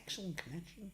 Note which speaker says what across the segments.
Speaker 1: excellent connection.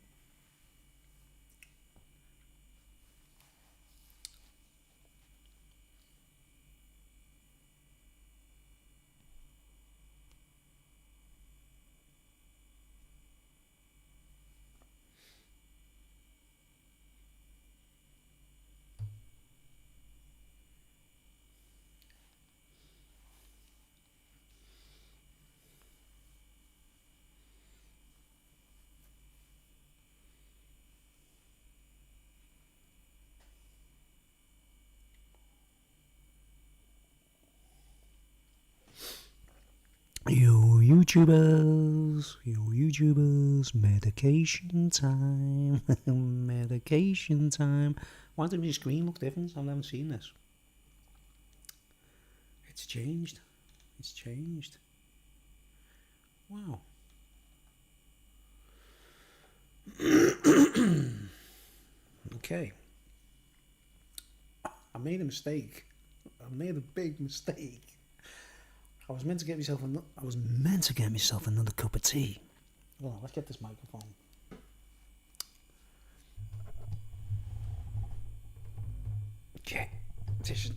Speaker 1: You YouTubers, medication time, medication time. Why does my screen look different? I've never seen this. It's changed. It's changed. Wow. Okay. I made a mistake. I made a big mistake. I was meant to get myself another cup of tea. Well, let's get this microphone. Okay, this is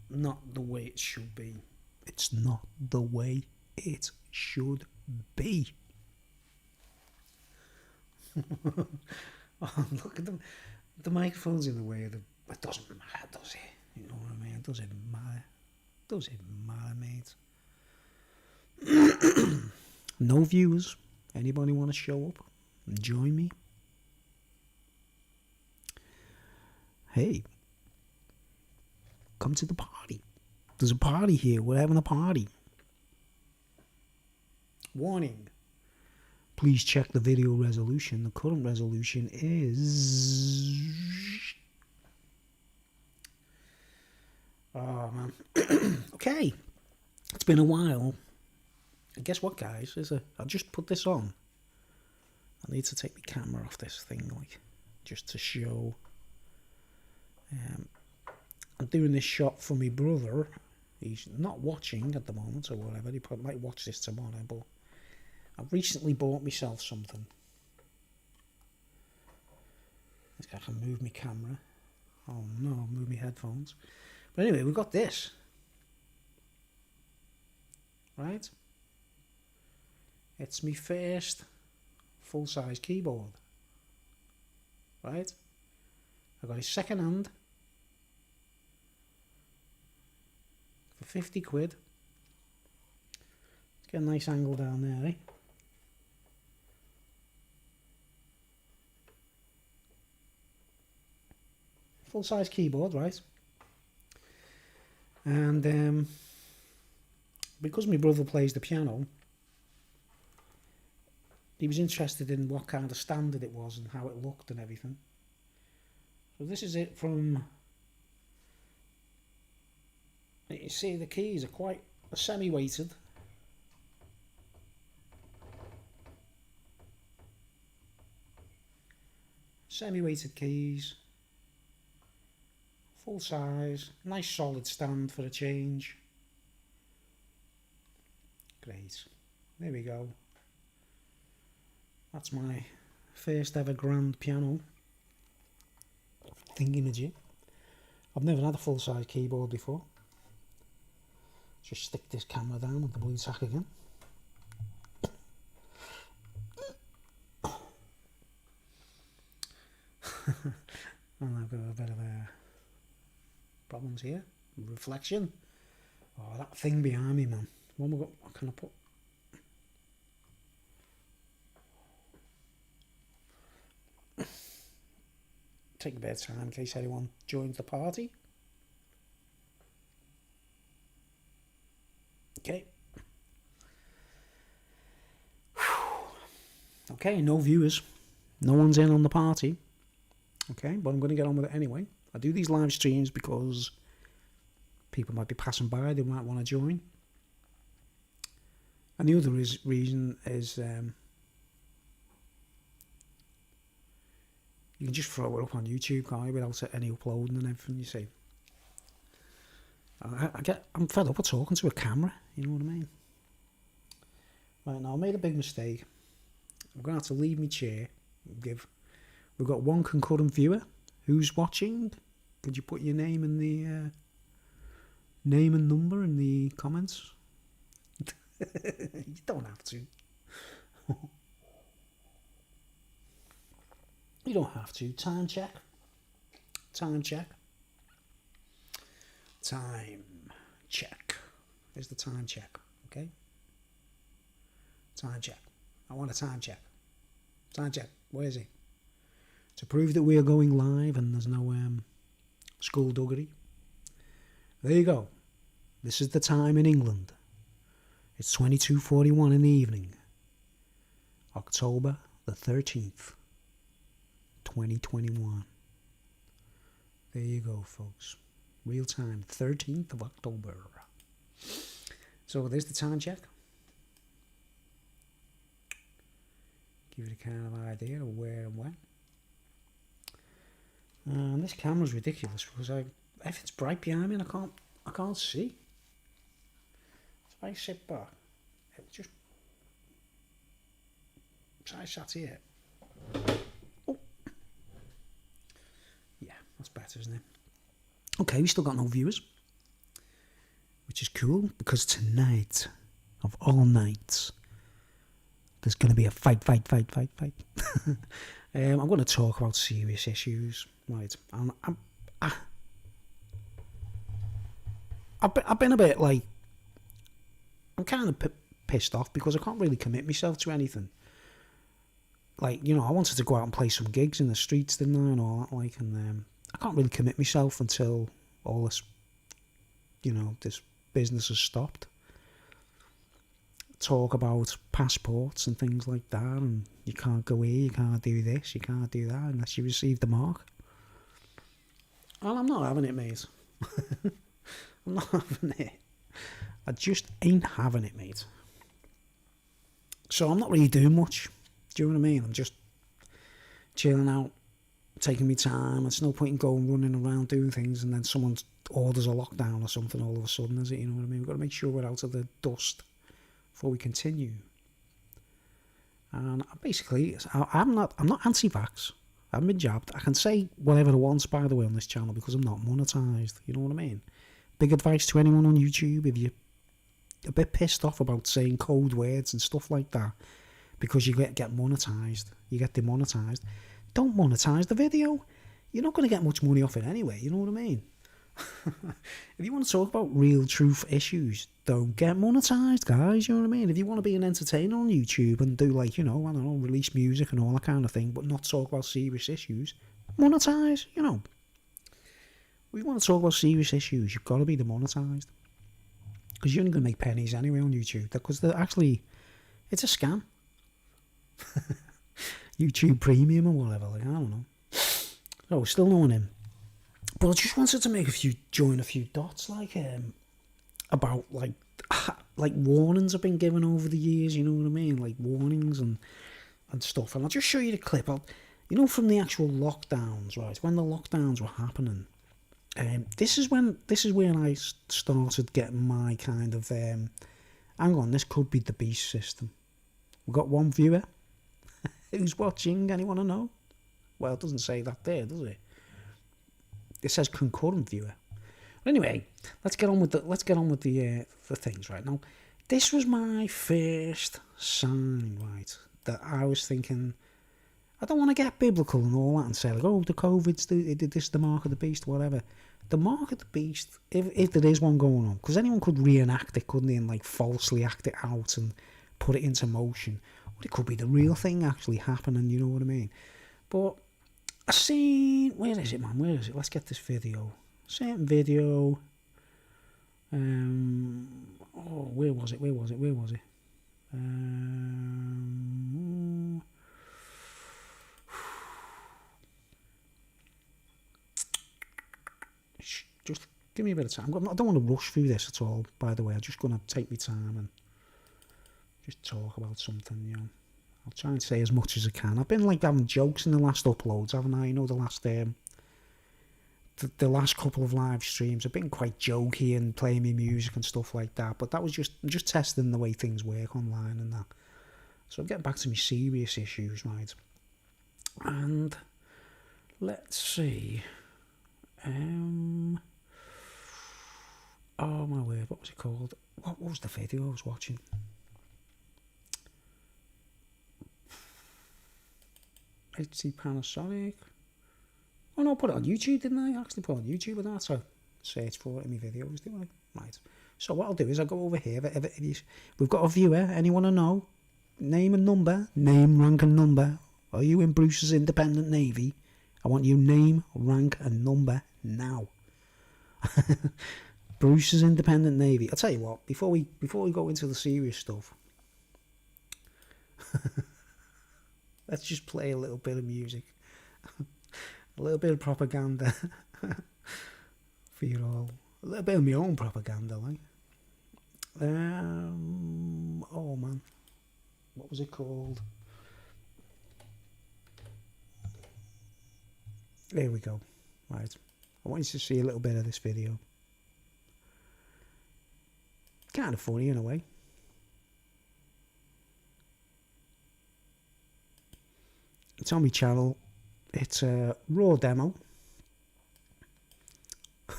Speaker 1: not the way it should be. It's not the way it should be. Oh, look at them. The microphone's in the way of the... It doesn't matter, does it? You know what I mean? It doesn't matter. Does it matter, mate? No viewers. Anybody want to show up and join me? Hey, come to the party. There's a party here. We're having a party. Warning. Please check the video resolution. The current resolution is... Oh, man. Okay. It's been a while. And guess what, guys? I'll just put this on. I need to take my camera off this thing, like, just to show. I'm doing this shot for my brother. He's not watching at the moment or whatever. He probably might watch this tomorrow, but I've recently bought myself something. I can move my camera. Oh no, move my headphones. But anyway, we've got this. Right? It's my first full-size keyboard. Right? I got it second hand for 50 quid. Let's get a nice angle down there, eh? Full-size keyboard, right? And because my brother plays the piano, he was interested in what kind of standard it was and how it looked and everything. So this is it from... You see the keys are quite semi-weighted. Semi-weighted keys. Full size. Nice solid stand for a change. Great. There we go. That's my first ever grand piano thingy-majig. I've never had a full-size keyboard before. Just stick this camera down with the blue tack again. And I've got a bit of problems here. Reflection. Oh, that thing behind me, man. What can I put? Take a bit of time in case anyone joins the party. Okay. Okay, no viewers. No one's in on the party. Okay, but I'm going to get on with it anyway. I do these live streams because people might be passing by. They might want to join. And the other reason is you can just throw it up on YouTube, can't you, without any uploading and everything, you see. I'm fed up with talking to a camera, you know what I mean? Right, now I made a big mistake. I'm going to have to leave my chair. We've got one concurrent viewer. Who's watching? Could you put your name in the name and number in the comments? You don't have to. You don't have to. Time check. Time check. Time check. There's the time check. Okay? Time check. I want a time check. Time check. Where is he? To prove that we are going live and there's no skullduggery. There you go. This is the time in England. It's 22:41 in the evening. October the 13th, 2021. There you go, folks. Real time, 13th of October. So there's the time check. Give you a kind of idea of where and when. This camera's ridiculous because if it's bright behind me and I can't see. If I sit back, it just. So I sat here. Oh. Yeah, that's better, isn't it? Okay, we still got no viewers, which is cool because tonight, of all nights, there's going to be a fight. I'm going to talk about serious issues. Right, I've been a bit like, I'm kind of pissed off because I can't really commit myself to anything. Like, you know, I wanted to go out and play some gigs in the streets, didn't I, and all that, like, and I can't really commit myself until all this, you know, this business has stopped. Talk about passports and things like that, and you can't go here, you can't do this, you can't do that unless you receive the mark. Well, I'm not having it, mate. I'm not having it. I just ain't having it, mate. So I'm not really doing much. Do you know what I mean? I'm just chilling out, taking my time. It's no point in going running around doing things and then someone orders a lockdown or something all of a sudden, is it? You know what I mean? We've got to make sure we're out of the dust before we continue. And basically, I'm not anti-vax. I haven't been jabbed. I can say whatever I want, by the way, on this channel because I'm not monetized. You know what I mean? Big advice to anyone on YouTube: if you're a bit pissed off about saying code words and stuff like that because you get monetized, you get demonetized, don't monetize the video. You're not going to get much money off it anyway. You know what I mean? If you want to talk about real truth issues, don't get monetized, guys. You know what I mean? If you want to be an entertainer on YouTube and do, like, you know, I don't know, release music and all that kind of thing, but not talk about serious issues, monetize, you know. If you want to talk about serious issues, you've got to be demonetized. Because you're only going to make pennies anyway on YouTube. Because they're actually, it's a scam. YouTube Premium or whatever, like, I don't know. So, still knowing him. But I just wanted to join a few dots, like, about, like warnings have been given over the years, you know what I mean? Like, warnings and stuff. And I'll just show you the clip. You know, from the actual lockdowns, right? When the lockdowns were happening, this is when I started getting my kind of, hang on, this could be the beast system. We've got one viewer. Who's watching? Anyone to know? Well, it doesn't say that there, does it? It says concurrent viewer. Anyway, let's get on with the things right now. This was my first sign, right? That I was thinking, I don't want to get biblical and all that and say like, oh, the COVID's the mark of the beast, whatever. The mark of the beast, if there is one going on, because anyone could reenact it, couldn't they, and like falsely act it out and put it into motion. Or it could be the real thing actually happening. You know what I mean? But I seen, where is it, man? Where is it? Let's get this video. Certain video. Where was it? Just give me a bit of time. I don't want to rush through this at all, by the way. I'm just going to take my time and just talk about something, you know. I'll try and say as much as I can. I've been like having jokes in the last uploads, haven't I? You know, the last couple of live streams, I've been quite jokey and playing me music and stuff like that. But that was just testing the way things work online and that. So I'm getting back to my serious issues, right? And let's see. Oh my word, what was it called? What was the video I was watching? HC Panasonic. Oh no, I put it on YouTube, didn't I? I actually put it on YouTube, and that's a search for it in my videos, didn't I? Right. So what I'll do is I'll go over here. We've got a viewer. Anyone to know? Name and number. Name, rank and number. Are you in Bruce's Independent Navy? I want you name, rank and number now. Bruce's Independent Navy. I'll tell you what, before we go into the serious stuff, let's just play a little bit of music. A little bit of propaganda for you all. A little bit of my own propaganda, like. Oh man, what was it called? There we go. Right, I want you to see a little bit of this video. Kind of funny in a way. It's on my channel. It's a raw demo.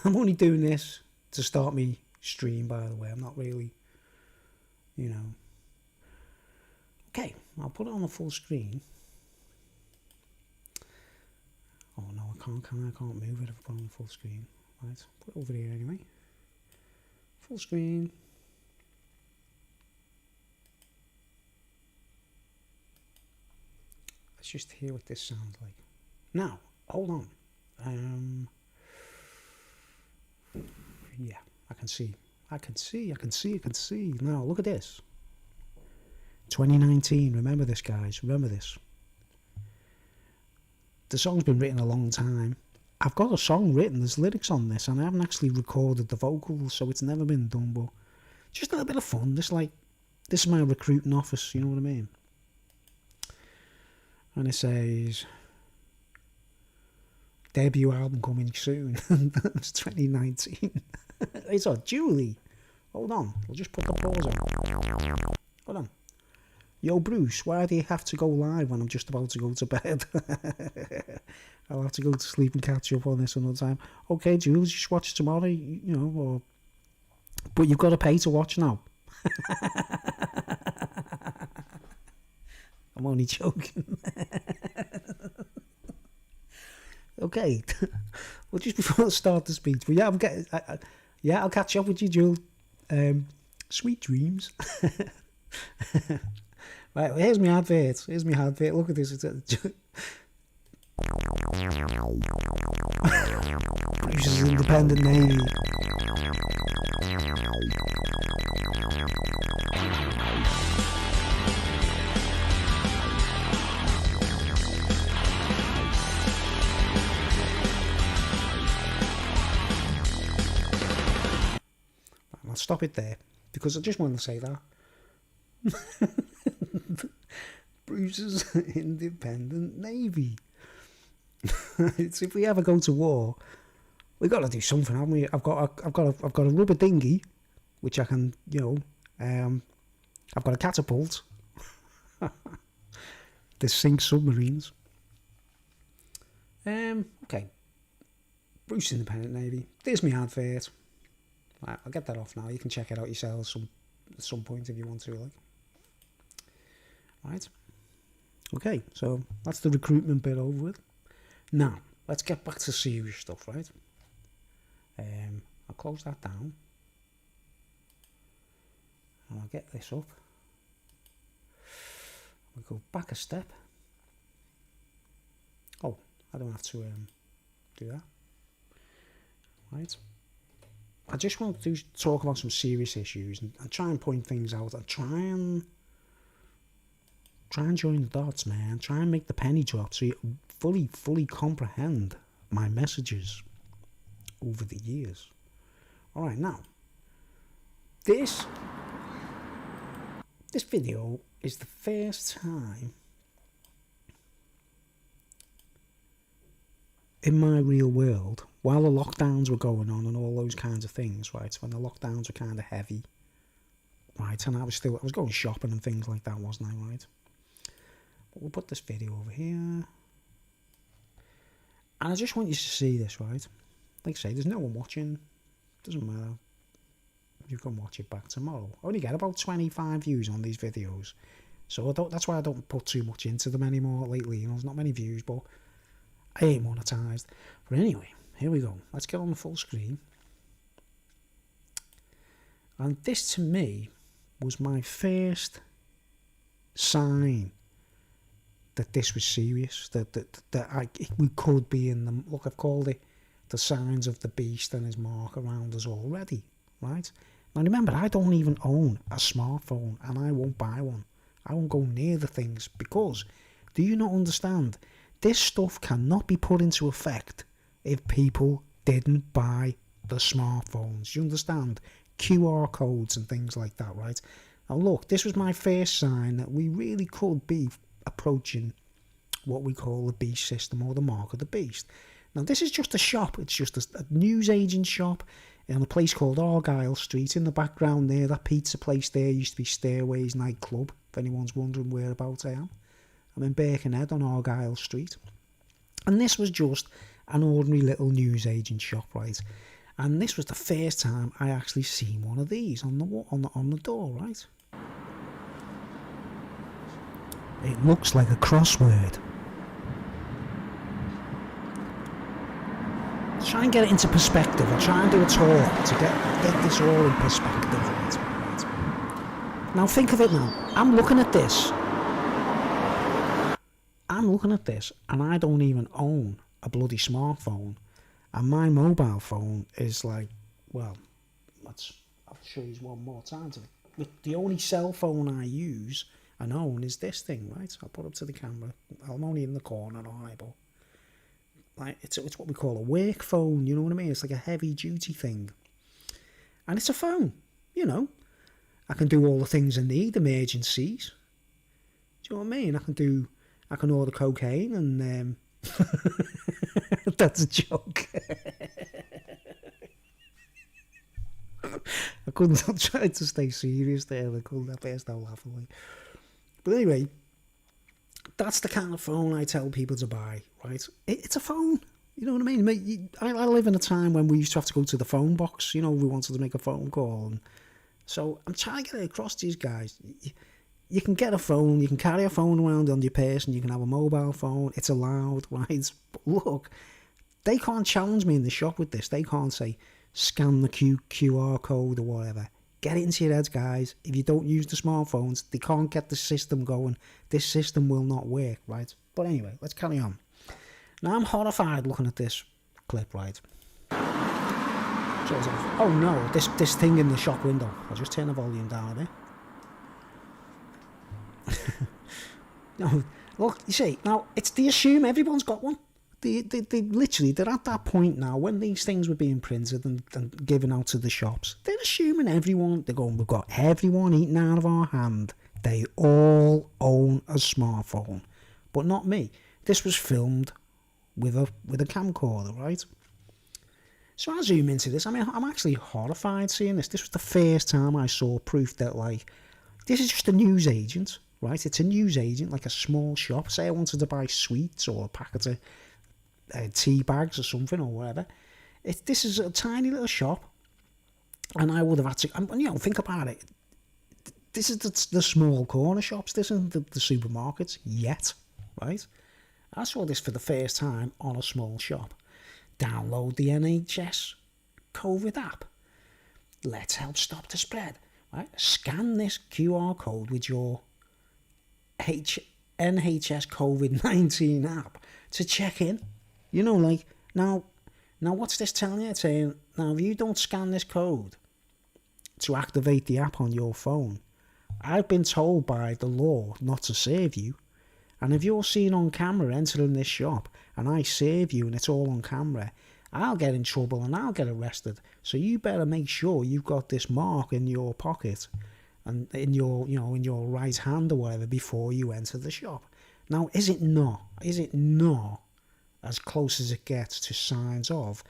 Speaker 1: I'm only doing this to start me stream, by the way. I'm not really, you know. Okay, I'll put it on the full screen. Oh no, I can't move it if I put it on the full screen. Right, put it over here anyway. Full screen. Let's just hear what this sounds like. Now, hold on. Yeah, I can see. Now, look at this. 2019, remember this, guys. Remember this. The song's been written a long time. I've got a song written, there's lyrics on this, and I haven't actually recorded the vocals, so it's never been done, but just a little bit of fun. This is my recruiting office, you know what I mean? And it says, debut album coming soon. It's 2019. It's on Julie. Hold on, we'll just put the pause on. Hold on. Yo, Bruce, why do you have to go live when I'm just about to go to bed? I'll have to go to sleep and catch up on this another time. Okay, Jules, just watch tomorrow, you know, but you've got to pay to watch now. I'm only joking. Okay, well, just before I start the speech, but yeah, I'll catch up with you, Jules. Sweet dreams. Right, well, here's my advert. Look at this. Bruce's Independent Navy. I'll stop it there because I just want to say that. Bruce's Independent Navy. It's, if we ever go to war, we've got to do something, haven't we? I've got a rubber dinghy, which I can, you know, I've got a catapult. This sinks submarines. Okay. Bruce's Independent Navy. There's my advert. Right, I'll get that off now. You can check it out yourselves at some point if you want to, like. Right. Okay, so that's the recruitment bit over with. Now, let's get back to serious stuff, right? I'll close that down. And I'll get this up. We'll go back a step. Oh, I don't have to do that. Right. I just want to talk about some serious issues and try and point things out and try and join the dots, man. Try and make the penny drop so you fully comprehend my messages over the years. Alright, now, this video is the first time in my real world, while the lockdowns were going on and all those kinds of things, right, when the lockdowns were kind of heavy, right, and I was going shopping and things like that, wasn't I, right? But we'll put this video over here. And I just want you to see this, right? Like I say, there's no one watching. Doesn't matter. You can watch it back tomorrow. I only get about 25 views on these videos. So that's why I don't put too much into them anymore lately. You know, there's not many views, but I ain't monetized. But anyway, here we go. Let's get on the full screen. And this, to me, was my first sign that this was serious. That we could be in the... Look, I've called it the signs of the beast and his mark around us already, right? Now, remember, I don't even own a smartphone, and I won't buy one. I won't go near the things, because, do you not understand? This stuff cannot be put into effect if people didn't buy the smartphones. You understand? QR codes and things like that, right? Now look, this was my first sign that we really could be approaching what we call the beast system, or the mark of the beast. Now this is just a shop. It's just a newsagent shop in a place called Argyle Street. In the background there, that pizza place there used to be Stairways nightclub, if anyone's wondering whereabouts I am. I'm in Birkenhead on Argyle Street. And this was just an ordinary little newsagent shop, right? And this was the first time I actually seen one of these on the door, right? It looks like a crossword. Try and get it into perspective. I'll try and do a talk to get this all in perspective, right? Now think of it now. I'm looking at this. And I don't even own a bloody smartphone. And my mobile phone is like, well, I'll show you one more time. The only cell phone I use and own is this thing, right? I'll put up to the camera. I'm only in the corner, aren't I? Like, it's what we call a work phone, you know what I mean? It's like a heavy duty thing. And it's a phone, you know. I can do all the things I need, emergencies. Do you know what I mean? I can order cocaine and that's a joke. I tried to stay serious there. I burst out laughing. But anyway, that's the kind of phone I tell people to buy, right? It's a phone. You know what I mean? I live in a time when we used to have to go to the phone box, you know, if we wanted to make a phone call. And so I'm trying to get it across to these guys. You can get a phone, you can carry a phone around on your person, you can have a mobile phone, it's allowed, right? But look, they can't challenge me in the shop with this. They can't say, scan the QR code or whatever. Get it into your heads, guys. If you don't use the smartphones, they can't get the system going. This system will not work, right? But anyway, let's carry on. Now, I'm horrified looking at this clip, right? Oh no, this thing in the shop window. I'll just turn the volume down a bit. No, look, you see, now, they assume everyone's got one. They literally, they're at that point now when these things were being printed and given out to the shops. They're assuming everyone, they're going, we've got everyone eating out of our hand. They all own a smartphone. But not me. This was filmed with a camcorder, right? So I zoom into this. I mean, I'm actually horrified seeing this. This was the first time I saw proof that, like, this is just a newsagent, right? It's a newsagent, like a small shop. Say I wanted to buy sweets or a packet of tea bags or something or whatever. This is a tiny little shop, and I would have had to, you know, think about it. This is the small corner shops. This isn't the supermarkets yet, right? I saw this for the first time on a small shop. Download the NHS COVID app. Let's help stop the spread. Right? Scan this QR code with your NHS COVID-19 app to check in. You know, like, now what's this telling you? It's saying, now if you don't scan this code to activate the app on your phone, I've been told by the law not to serve you. And if you're seen on camera entering this shop and I serve you and it's all on camera, I'll get in trouble and I'll get arrested. So you better make sure you've got this mark in your pocket and in your, you know, in your right hand or whatever before you enter the shop. Now, is it not as close as it gets to signs of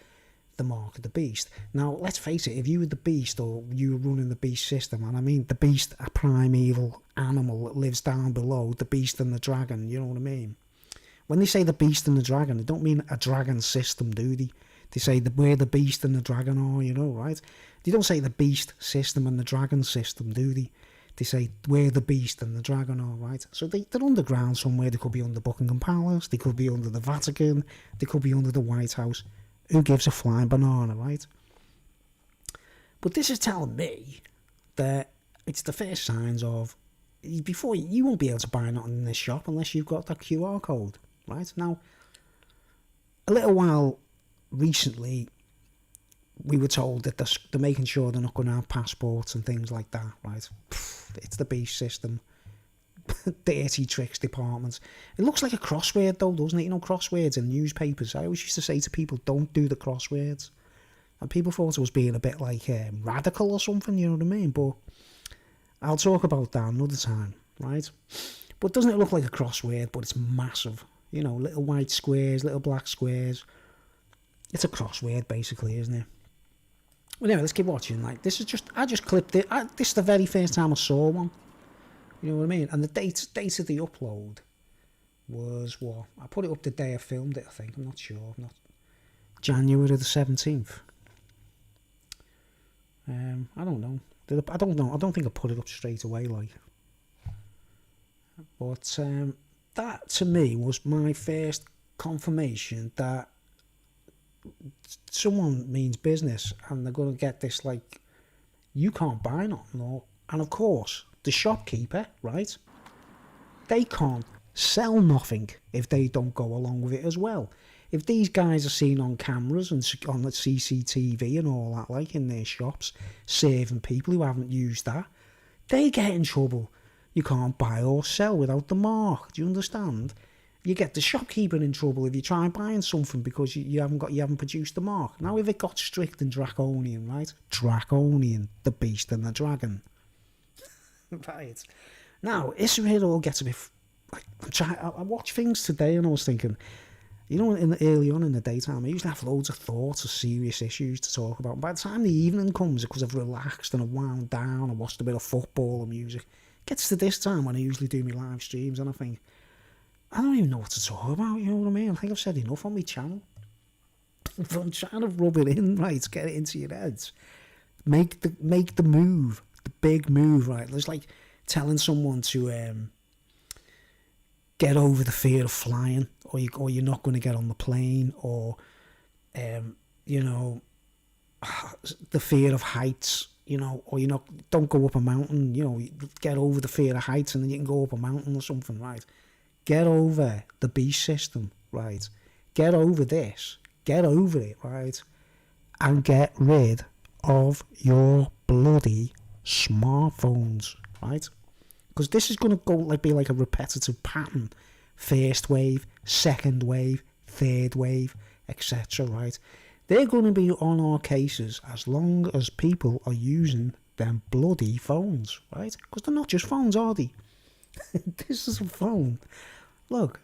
Speaker 1: the mark of the beast. Now, let's face it, if you were the beast or you were running the beast system, and I mean the beast, a primeval animal that lives down below, the beast and the dragon, you know what I mean? When they say the beast and the dragon, they don't mean a dragon system, do they? They say where the beast and the dragon are, you know, right? They don't say the beast system and the dragon system, do they? They say where the beast and the dragon are, right? So they're underground somewhere. They could be under Buckingham Palace. They could be under the Vatican. They could be under the White House. Who gives a flying banana, right? But this is telling me that it's the first signs of, before you won't be able to buy nothing in this shop unless you've got that QR code, right? Now, a little while recently, we were told that they're making sure they're not going to have passports and things like that, right? It's the beast system. Dirty tricks departments. It looks like a crossword though, doesn't it? You know, crosswords in newspapers. I always used to say to people, don't do the crosswords. And people thought it was being a bit like radical or something, you know what I mean? But I'll talk about that another time, right? But doesn't it look like a crossword, but it's massive? You know, little white squares, little black squares. It's a crossword basically, isn't it? Well, anyway, let's keep watching. Like, this is just, I just clipped it. This is the very first time I saw one. You know what I mean? And the date of the upload was what? I put it up the day I filmed it, I think. I'm not sure. January the 17th. I don't know. I don't know. I don't think I put it up straight away, like. But that, to me, was my first confirmation that someone means business and they're going to get this, like, you can't buy nothing. Or, and, of course, the shopkeeper, right, they can't sell nothing if they don't go along with it as well. If these guys are seen on cameras and on the CCTV and all that, like in their shops, serving people who haven't used that, they get in trouble. You can't buy or sell without the mark. Do you understand? You get the shopkeeper in trouble if you try buying something because you haven't produced the mark. Now, if it got strict and draconian, right? Draconian, the beast and the dragon. Right. Now, this where it all gets a bit. I watch things today and I was thinking, you know, early on in the daytime, I usually have loads of thoughts of serious issues to talk about. And by the time the evening comes, because I've relaxed and I've wound down, I watched a bit of football and music, it gets to this time when I usually do my live streams and I think, I don't even know what to talk about, you know what I mean? I think I've said enough on my channel. But I'm trying to rub it in, right, get it into your heads. Make the move, the big move, right? It's like telling someone to get over the fear of flying, or you're not going to get on the plane, or you know, the fear of heights, you know, or don't go up a mountain, you know, get over the fear of heights and then you can go up a mountain or something, right? Get over the beast system, right? Get over this. Get over it, right? And get rid of your bloody smartphones, right? Because this is going to be like a repetitive pattern. First wave, second wave, third wave, etc., right? They're going to be on our cases as long as people are using them bloody phones, right? Because they're not just phones, are they? This is a phone. Look,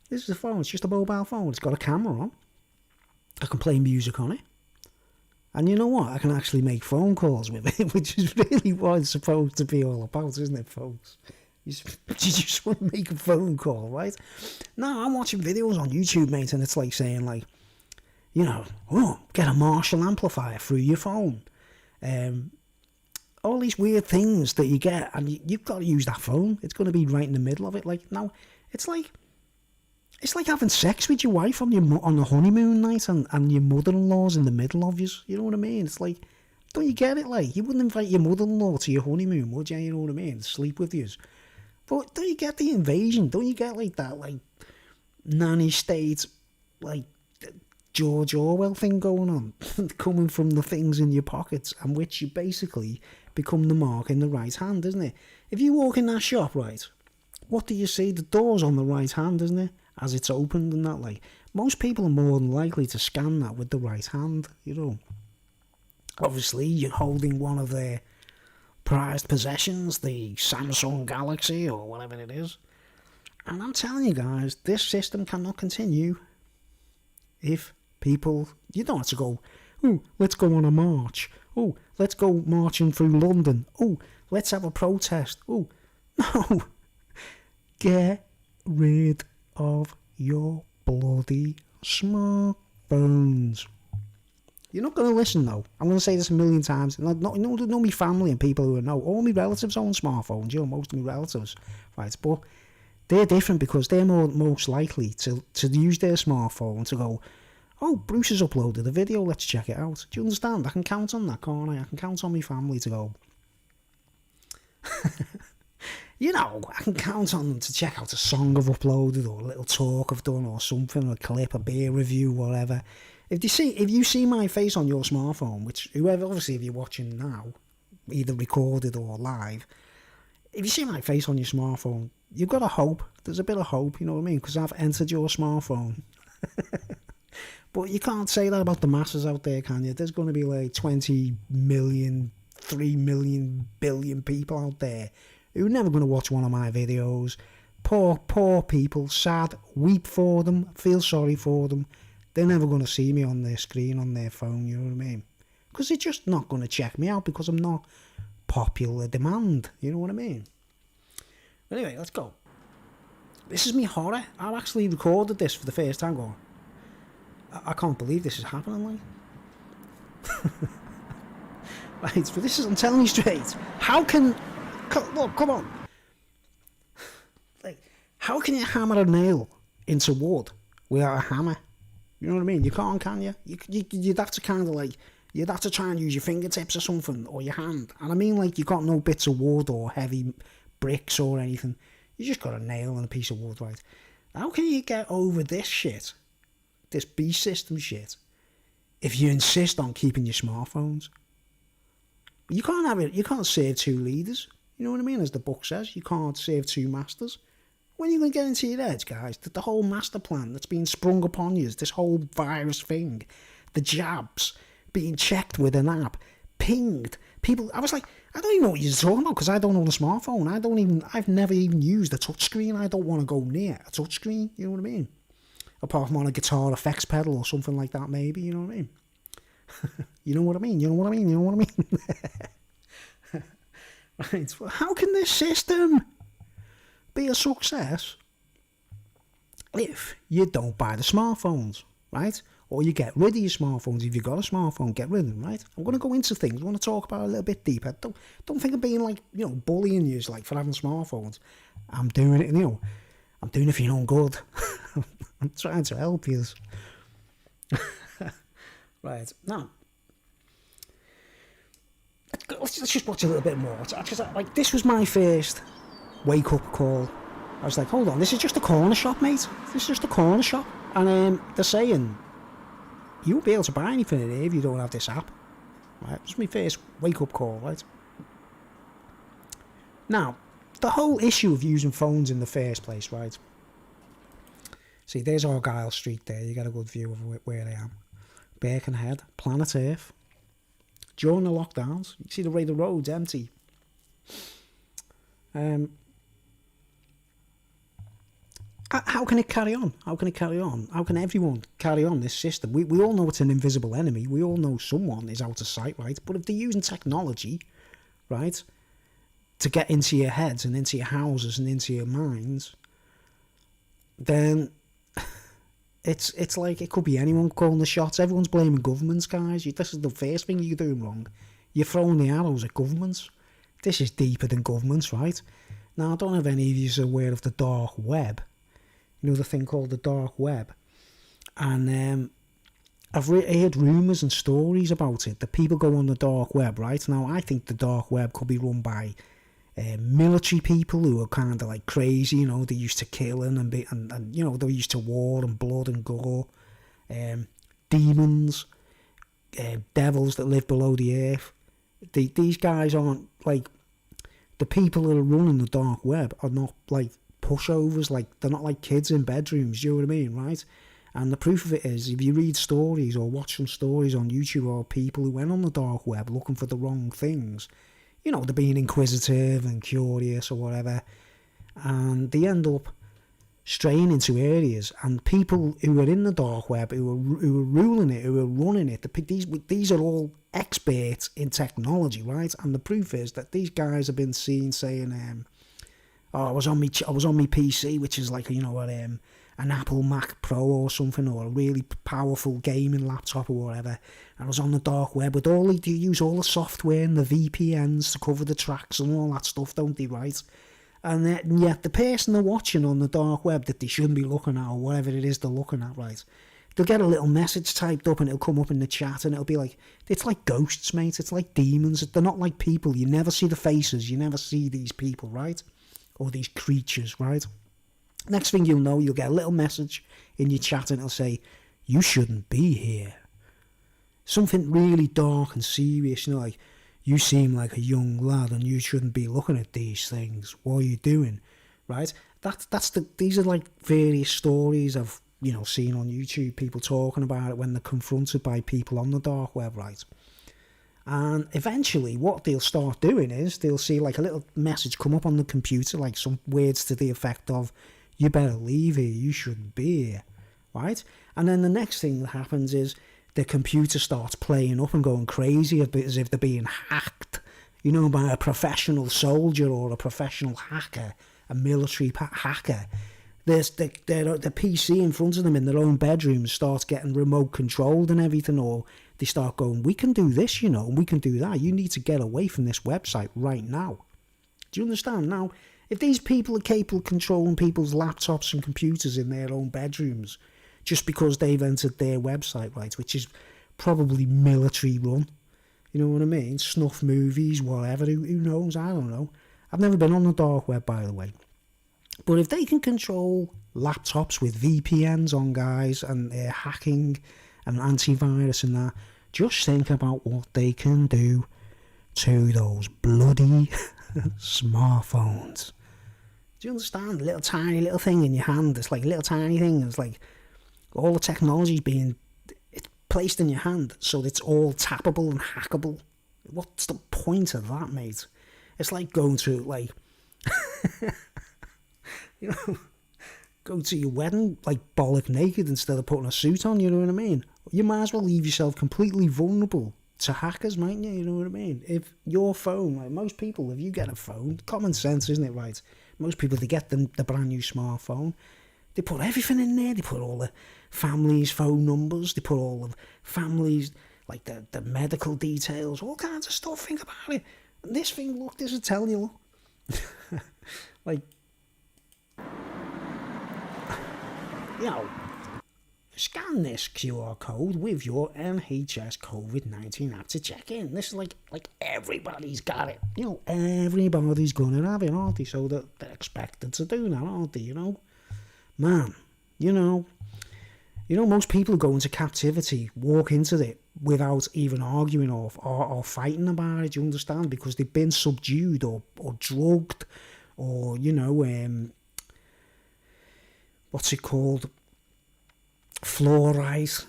Speaker 1: this is a phone. It's just a mobile phone. It's got a camera on. I can play music on it. And you know what? I can actually make phone calls with it, which is really what it's supposed to be all about, isn't it, folks? You just want to make a phone call, right? Now, I'm watching videos on YouTube, mate, and it's like saying, like, you know, oh, get a Marshall amplifier through your phone. All these weird things that you get, and you've got to use that phone. It's going to be right in the middle of it. Like, now, it's like having sex with your wife on the honeymoon night, and your mother-in-law's in the middle of you. You know what I mean? It's like, don't you get it? Like, you wouldn't invite your mother-in-law to your honeymoon, would you? You know what I mean? Sleep with you. But don't you get the invasion? Don't you get like that, like, nanny state, like, George Orwell thing going on, coming from the things in your pockets, and which you basically become the mark in the right hand, isn't it? If you walk in that shop, right, what do you see? The door's on the right hand, isn't it? As it's opened and that, like, most people are more than likely to scan that with the right hand, you know. Obviously, you're holding one of their prized possessions, the Samsung Galaxy or whatever it is. And I'm telling you guys, this system cannot continue if People, you don't have to go, oh, let's go on a march. Oh, let's go marching through London. Oh, let's have a protest. Oh, no. Get rid of your bloody smartphones. You're not going to listen, though. I'm going to say this a million times. Not me family and people who know. All my relatives own smartphones. Most of my relatives. Right, but they're different because they're most likely to use their smartphone to go, oh, Bruce has uploaded a video, let's check it out. Do you understand? I can count on that, can't I? I can count on my family to go, I can count on them to check out a song I've uploaded or a little talk I've done or something, a clip, a beer review, whatever. If you see my face on your smartphone, which whoever, obviously if you're watching now, either recorded or live, if you see my face on your smartphone, you've got a hope. There's a bit of hope, you know what I mean? Because I've entered your smartphone. But you can't say that about the masses out there, can you? There's going to be like 20 million, 3 million, billion people out there who are never going to watch one of my videos. Poor people, sad, weep for them, feel sorry for them. They're never going to see me on their screen, on their phone, you know what I mean? Because they're just not going to check me out because I'm not popular demand, you know what I mean? Anyway, let's go. This is me horror. I've actually recorded this for the first time going, I can't believe this is happening, like. Right, but this is, I'm telling you straight, how can, look, come on. Like, how can you hammer a nail into wood without a hammer? You know what I mean? You can't, can you? You'd have to kind of like, you'd have to try and use your fingertips or something, or your hand. And I mean, like, you got no bits of wood or heavy bricks or anything. You just got a nail and a piece of wood, right? How can you get over this shit? This beast system shit, if you insist on keeping your smartphones. You can't have it. You can't serve two leaders. You know what I mean? As the book says, you can't serve two masters. When are you going to get into your heads, guys, that the whole master plan that's been sprung upon you, this whole virus thing, the jabs, being checked with an app, pinged, people, I was like, I don't even know what you're talking about because I don't own a smartphone. I've never even used a touchscreen. I don't want to go near a touchscreen. You know what I mean? Apart from on a guitar effects pedal or something like that, maybe, you know what I mean? You know what I mean? You know what I mean? You know what I mean? Right, well, how can this system be a success if you don't buy the smartphones, right? Or you get rid of your smartphones. If you've got a smartphone, get rid of them, right? I'm going to go into things. I want to talk about it a little bit deeper. Don't think of being like, bullying you like for having smartphones. I'm doing it, I'm doing it for your own good. I'm trying to help you. Right, now, let's just watch a little bit more. Like, this was my first wake-up call. I was like, hold on, this is just a corner shop, mate. This is just a corner shop. And they're saying, you won't be able to buy anything in here if you don't have this app. Right, it was my first wake-up call, right? Now, the whole issue of using phones in the first place, right? See, there's Argyle Street there. You get a good view of where I am. Birkenhead, Planet Earth. During the lockdowns, you see the way the road's empty. How can it carry on? How can it carry on? How can everyone carry on this system? We all know it's an invisible enemy. We all know someone is out of sight, right? But if they're using technology, right, to get into your heads and into your houses and into your minds, then it's like it could be anyone calling the shots. Everyone's blaming governments, guys. This is the first thing you're doing wrong. You're throwing the arrows at governments. This is deeper than governments, right? Now, I don't know if any of you are aware of the dark web. You know, the thing called the dark web. And I've heard rumours and stories about it, that people go on the dark web, right? Now, I think the dark web could be run by military people who are kind of like crazy, they're used to killing and they're used to war and blood and gore. Demons, devils that live below the earth. These guys aren't like, the people that are running the dark web are not like pushovers, like they're not like kids in bedrooms, you know what I mean, right? And the proof of it is, if you read stories or watch some stories on YouTube or people who went on the dark web looking for the wrong things, they're being inquisitive and curious or whatever, and they end up straying into areas, and people who are in the dark web, who are ruling it, who are running it, these are all experts in technology, right? And the proof is that these guys have been seen saying, "Oh, I was on my PC, which is like an Apple Mac Pro or something, or a really powerful gaming laptop or whatever. I was on the dark web with all they use all the software and the VPNs to cover the tracks and all that stuff, don't they, right? And yet the person they're watching on the dark web that they shouldn't be looking at, or whatever it is they're looking at, right? They'll get a little message typed up and it'll come up in the chat and it'll be like, it's like ghosts, mate. It's like demons. They're not like people. You never see the faces. You never see these people, right? Or these creatures, right? Next thing you'll know, you'll get a little message in your chat and it'll say, you shouldn't be here. Something really dark and serious, like, you seem like a young lad and you shouldn't be looking at these things. What are you doing? Right? These are like various stories I've, seen on YouTube, people talking about it when they're confronted by people on the dark web, right? And eventually what they'll start doing is they'll see like a little message come up on the computer, like some words to the effect of, you better leave here, you shouldn't be here, right? And then the next thing that happens is the computer starts playing up and going crazy as if they're being hacked, by a professional soldier or a professional hacker, a military hacker. The PC in front of them in their own bedroom starts getting remote controlled and everything, or they start going, we can do this, and we can do that. You need to get away from this website right now. Do you understand? Now, if these people are capable of controlling people's laptops and computers in their own bedrooms just because they've entered their website, right, which is probably military run, you know what I mean? Snuff movies, whatever, who knows? I don't know. I've never been on the dark web, by the way. But if they can control laptops with VPNs on, guys, and hacking and antivirus and that, just think about what they can do to those bloody smartphones. Do you understand? Little tiny little thing in your hand. It's like a little tiny thing. It's like all the technology's it's placed in your hand, so it's all tappable and hackable. What's the point of that, mate? It's like going to go to your wedding like bollock naked instead of putting a suit on. You know what I mean? You might as well leave yourself completely vulnerable to hackers, mightn't you? You know what I mean? If your phone, like most people, if you get a phone, common sense, isn't it, right? Most people, they get the brand new smartphone, they put everything in there. They put all the family's phone numbers, they put all the families, like the medical details, all kinds of stuff. Think about it. And this thing, look, this is telling you, look. Like, scan this QR code with your NHS COVID-19 app to check in. This is like everybody's got it. Everybody's going to have it, aren't they? So they're expected to do that, aren't they? Man, most people go into captivity, walk into it without even arguing or fighting about it, you understand? Because they've been subdued or drugged or, what's it called? Fluoride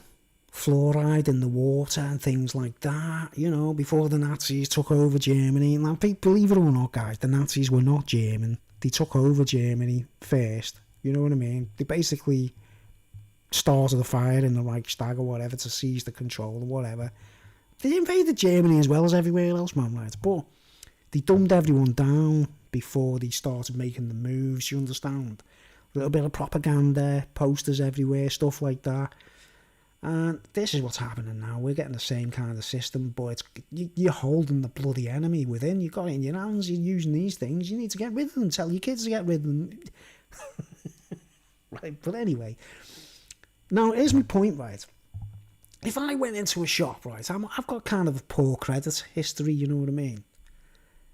Speaker 1: in the water and things like that, before the Nazis took over Germany. And believe it or not, guys, the Nazis were not German. They took over Germany first, you know what I mean? They basically started the fire in the Reichstag or whatever to seize the control or whatever. They invaded Germany as well as everywhere else, man, right? But they dumbed everyone down before they started making the moves, you understand? A little bit of propaganda, posters everywhere, stuff like that. And this is what's happening now. We're getting the same kind of system, but you're holding the bloody enemy within. You've got it in your hands. You're using these things. You need to get rid of them. Tell your kids to get rid of them. Right, but anyway. Now, here's my point, right? If I went into a shop, right, I've got kind of a poor credit history, you know what I mean?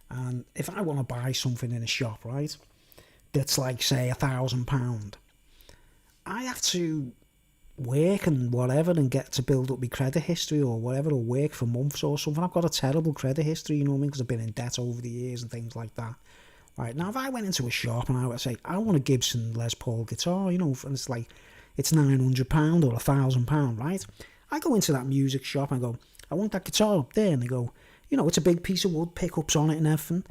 Speaker 1: And if I want to buy something in a shop, right, that's like, say, £1,000, I have to work and whatever and get to build up my credit history or whatever, or work for months or something. I've got a terrible credit history, you know what I mean, because I've been in debt over the years and things like that. Right, now if I went into a shop and I would say, I want a Gibson Les Paul guitar, and it's like, it's £900 or £1,000, right? I go into that music shop and I go, I want that guitar up there, and they go, it's a big piece of wood, pickups on it and everything.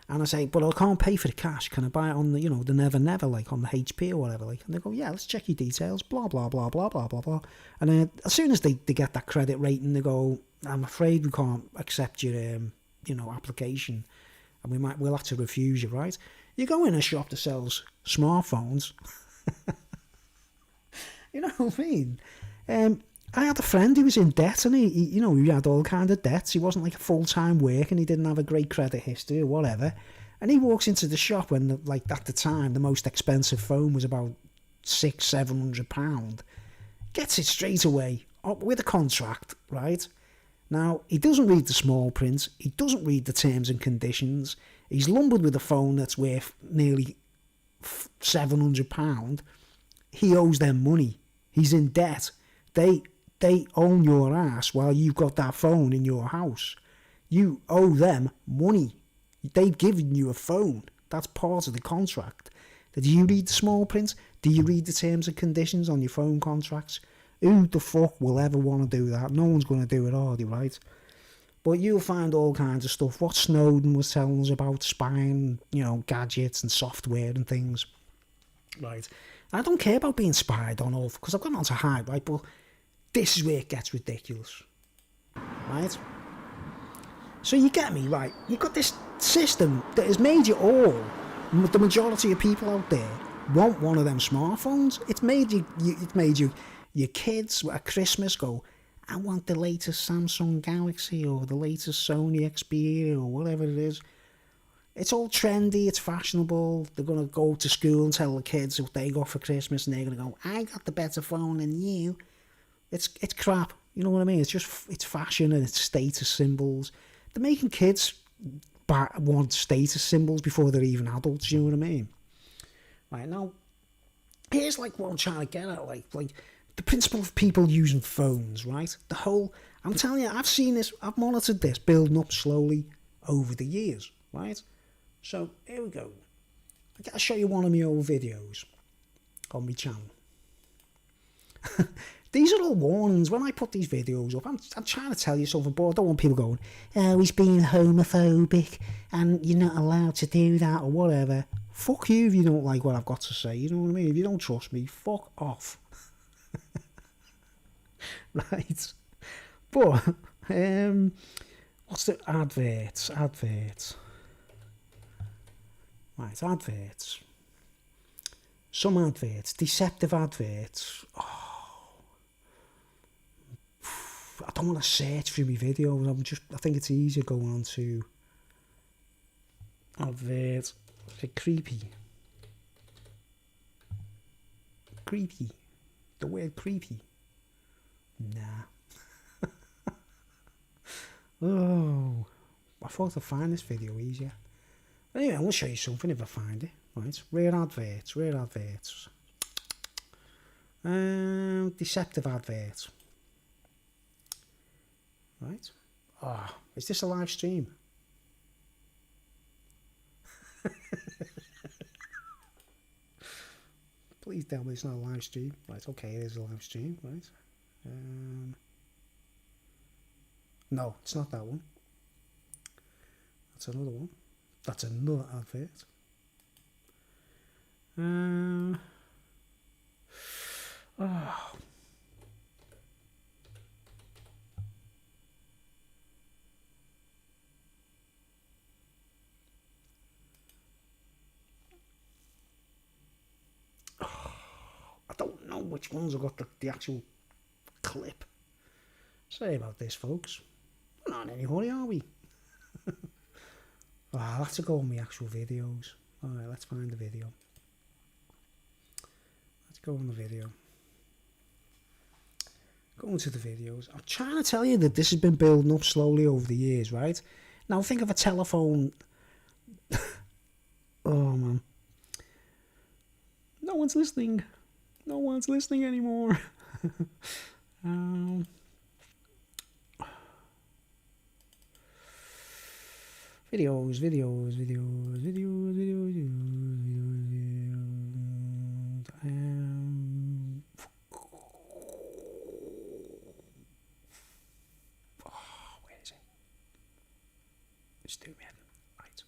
Speaker 1: And I say, but I can't pay for the cash. Can I buy it on the, the Never Never, like on the HP or whatever? Like, and they go, yeah, let's check your details, blah, blah, blah, blah, blah, blah, blah. And then as soon as they get that credit rating, they go, I'm afraid we can't accept your, application. And we'll have to refuse you, right? You go in a shop that sells smartphones. You know what I mean? I had a friend who was in debt, and he had all kind of debts. He wasn't like a full-time work, and he didn't have a great credit history or whatever. And he walks into the shop when, at the time, the most expensive phone was about £600-700. Gets it straight away with a contract, right? Now, he doesn't read the small print. He doesn't read the terms and conditions. He's lumbered with a phone that's worth nearly £700. He owes them money. He's in debt. They own your ass while you've got that phone in your house. You owe them money. They've given you a phone. That's part of the contract. Do you read the small print? Do you read the terms and conditions on your phone contracts? Who the fuck will ever want to do that? No one's going to do it, are they, right? But you'll find all kinds of stuff. What Snowden was telling us about spying, gadgets and software and things. Right. I don't care about being spied on all, because I've got nothing to hide, right? But this is where it gets ridiculous. Right? So you get me, right? You've got this system that has made you all, the majority of people out there, want one of them smartphones. It's made your kids at Christmas go, I want the latest Samsung Galaxy or the latest Sony Xperia or whatever it is. It's all trendy, it's fashionable. They're going to go to school and tell the kids what they got for Christmas, and they're going to go, I got the better phone than you. It's crap, you know what I mean? It's fashion and it's status symbols. They're making kids want status symbols before they're even adults, you know what I mean? Right, now, here's what I'm trying to get at, like the principle of people using phones, right? I'm telling you, I've seen this, I've monitored this building up slowly over the years, right? So, here we go. I gotta show you one of my old videos on my channel. These are all warnings. When I put these videos up, I'm trying to tell you something, but I don't want people going, oh, he's being homophobic and you're not allowed to do that or whatever. Fuck you if you don't like what I've got to say, you know what I mean? If you don't trust me, fuck off. Right? But, what's the adverts? Right, adverts. Some adverts, deceptive adverts. Oh, I don't want to search through my videos. I think it's easier going on to adverts. Creepy. The word creepy. Nah. Oh, I thought I'd find this video easier. Anyway, I'll show you something if I find it. Right, rare adverts. Deceptive adverts. Right. Is this a live stream? Please tell me it's not a live stream. Right, okay, it is a live stream, right? No, it's not that one. That's another one. That's another advert. I don't know which ones have got the actual clip. Sorry about this, folks. We're not in any hurry, are we? I'll have to go on my actual videos. Alright, let's find the video. Let's go on the video. Go into the videos. I'm trying to tell you that this has been building up slowly over the years, right? Now think of a telephone. Oh, man. No one's listening. No one's listening anymore. Videos. Where is it? Stupid. Right.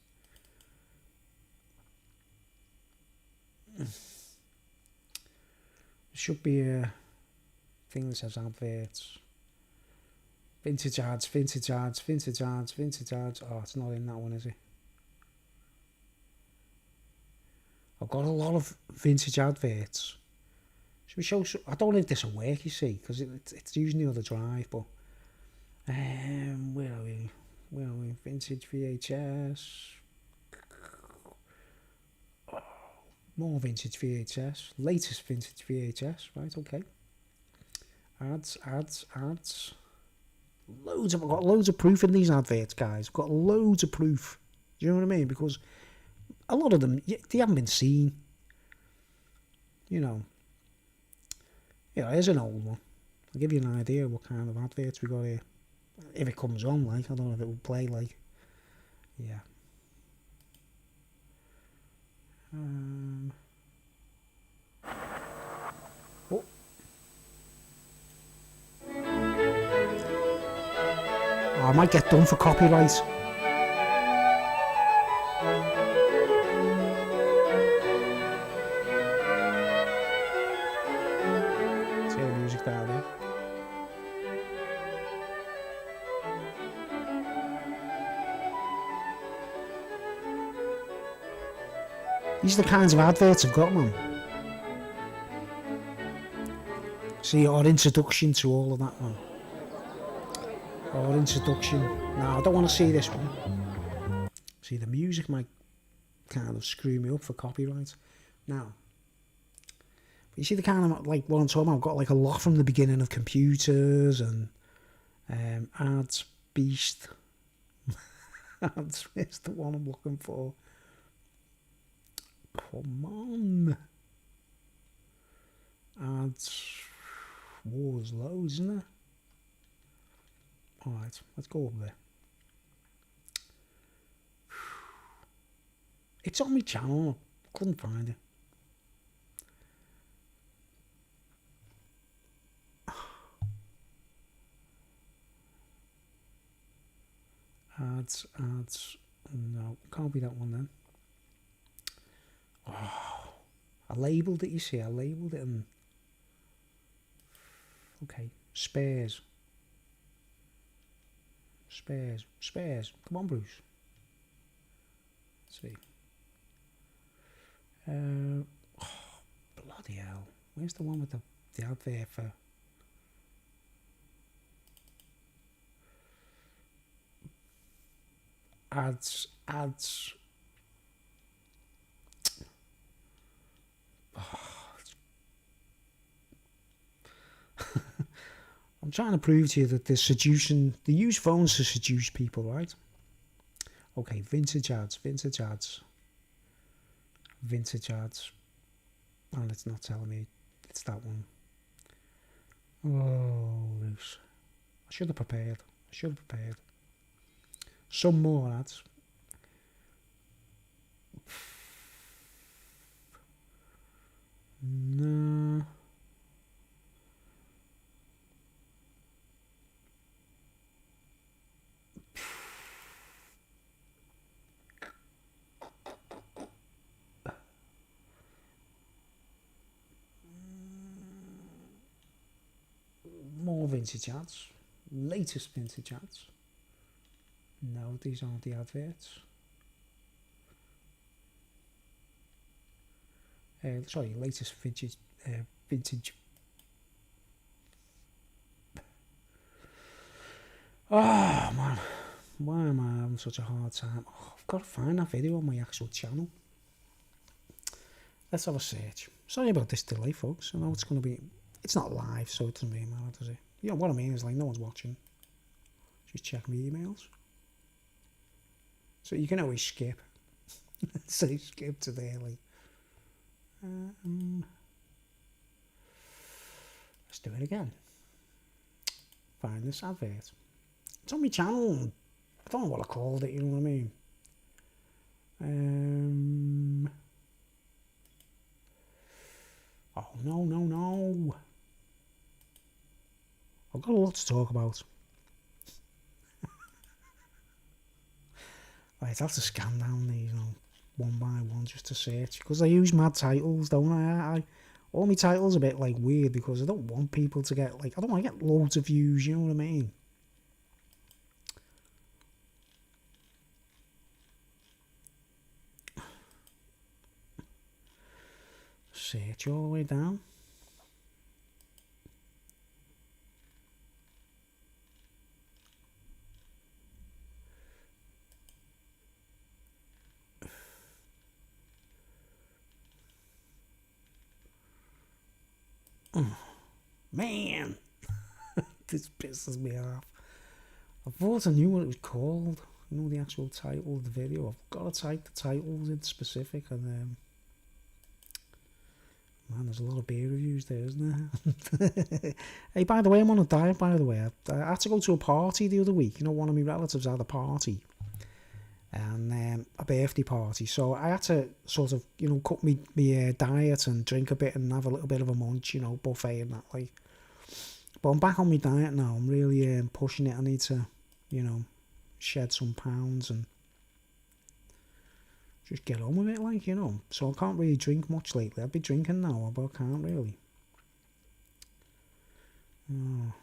Speaker 1: should be a thing that says adverts. Vintage ads, vintage ads, vintage ads, vintage ads. Oh, it's not in that one, is it? I've got a lot of vintage adverts. Should we show? I don't know if this will work, you see, because it's using the other drive. But where are we? Where are we? Vintage VHS. Oh, more vintage VHS. Latest vintage VHS. Right. Okay. Ads, ads, ads. I've got loads of proof in these adverts, guys. I've got loads of proof. Do you know what I mean? Because a lot of them, they haven't been seen. You know. Yeah, here's an old one. I'll give you an idea what kind of adverts we got here. If it comes on, like, I don't know if it will play, like. Yeah. Oh. I might get done for copyright. See the music down there. These are the kinds of adverts I've got, man. See, our introduction to all of that one. Our introduction. Now, I don't want to see this one. See, the music might kind of screw me up for copyright. Now, you see the kind of, like, what I'm talking about? I've got, like, a lot from the beginning of computers and ads, beast. Ads is the one I'm looking for. Come on. Ads. Whoa, there's loads, isn't there? Alright, let's go over there. It's on my channel. I couldn't find it. Ads. No, can't be that one then. Oh, I labelled it, you see. I labelled it and... Okay, spares. Come on, Bruce. Let's see. Oh, bloody hell. Where's the one with the advert for... Ads. I'm trying to prove to you that they're seducing. They use phones to seduce people, right? Okay, vintage ads. And it's not telling me it's that one. Oh, loose. I should have prepared. Some more ads. No. More vintage ads. Latest vintage ads. No, these aren't the adverts. Sorry, latest vintage. Oh man, why am I having such a hard time? Oh, I've got to find that video on my actual channel. Let's have a search. Sorry about this delay, folks. I know it's going to be... It's not live, so it doesn't really matter, does it? You know what I mean? Is like no one's watching. Just check my emails. So you can always skip. Say skip to there, like. Let's do it again. Find this advert. It's on my channel. I don't know what I called it, you know what I mean? Oh, no. I've got a lot to talk about. Right, I have to scan down these, one by one just to search. Because I use mad titles, don't I? all my titles are a bit like weird because I don't want people to get like, I don't want to get loads of views, you know what I mean? Search all the way down. Man, this pisses me off. I thought I knew what it was called. You know the actual title of the video. I've got to type the titles in specific, and man, there's a lot of beer reviews there, isn't there? Hey, by the way, I'm on a diet. By the way, I had to go to a party the other week. You know, one of my relatives had a party, and a birthday party. So I had to sort of, you know, cut me diet and drink a bit and have a little bit of a munch, you know, buffet and that like. But I'm back on my diet now. I'm really pushing it. I need to, you know, shed some pounds and just get on with it, like, you know. So I can't really drink much lately. I'd be drinking now, but I can't really. Oh,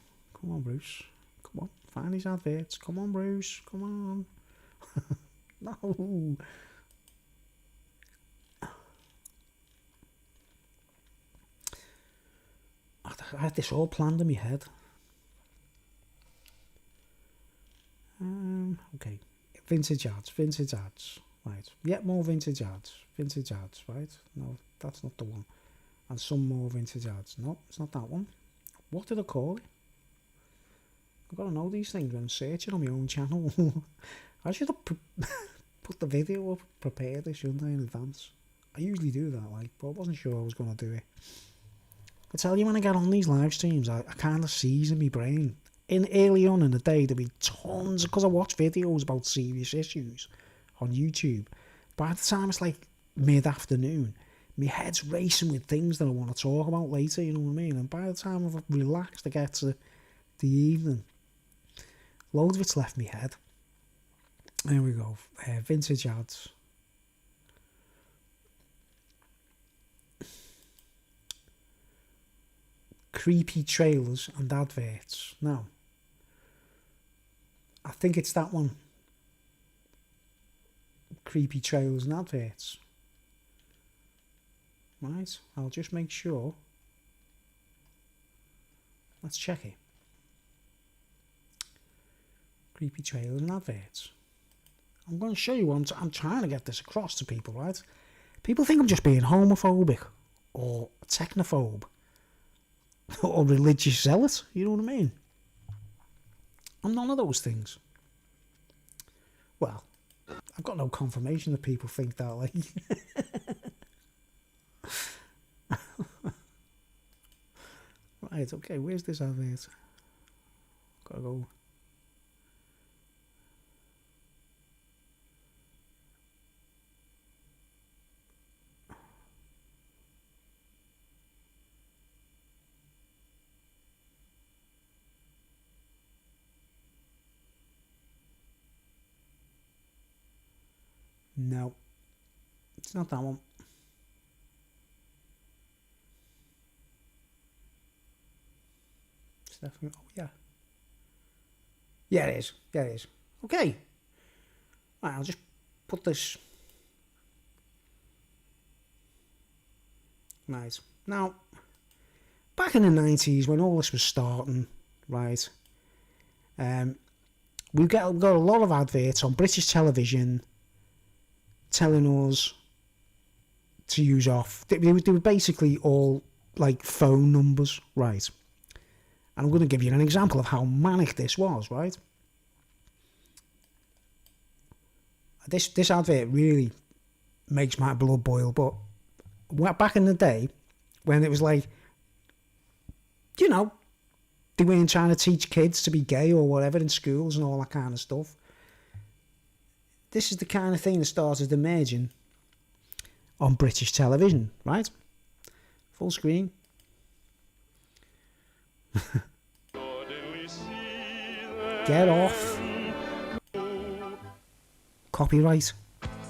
Speaker 1: come on, Bruce. Come on, find these adverts. Come on, Bruce. Come on. No. I had this all planned in my head. Okay. Vintage ads. Right. Yet more vintage ads. Right? No, that's not the one. And some more vintage ads. No, it's not that one. What did I call it? I've got to know these things when I'm searching on my own channel. I should have put the video up, prepared this, shouldn't I, in advance? I usually do that, like, but I wasn't sure I was going to do it. I tell you, when I get on these live streams, I kind of seize in my brain. Early on in the day, there'll be tons, because I watch videos about serious issues on YouTube. By the time it's like mid-afternoon, my head's racing with things that I want to talk about later, you know what I mean? And by the time I've relaxed, I get to the evening, loads of it's left my head. There we go. Vintage ads. Creepy trailers and adverts. Now, I think it's that one. Creepy trailers and adverts. Right, I'll just make sure. Let's check it. Creepy trailers and adverts. I'm going to show you what I'm trying to get this across to people, right? People think I'm just being homophobic or technophobe or religious zealot, you know what I mean? I'm none of those things. Well, I've got no confirmation that people think that, like. Right, okay, where's this advert? Gotta go. No, it's not that one. It's definitely, oh yeah. Yeah, it is. Yeah, it is. Okay. Right, I'll just put this. Right. Now, back in the 90s when all this was starting, right, we got a lot of adverts on British television telling us to use off. They were basically all like phone numbers, right? And I'm going to give you an example of how manic this was, right? This advert really makes my blood boil, but back in the day when it was like, you know, they weren't trying to teach kids to be gay or whatever in schools and all that kind of stuff. This is the kind of thing that started emerging on British television, right? Full screen. Get off. Copyright.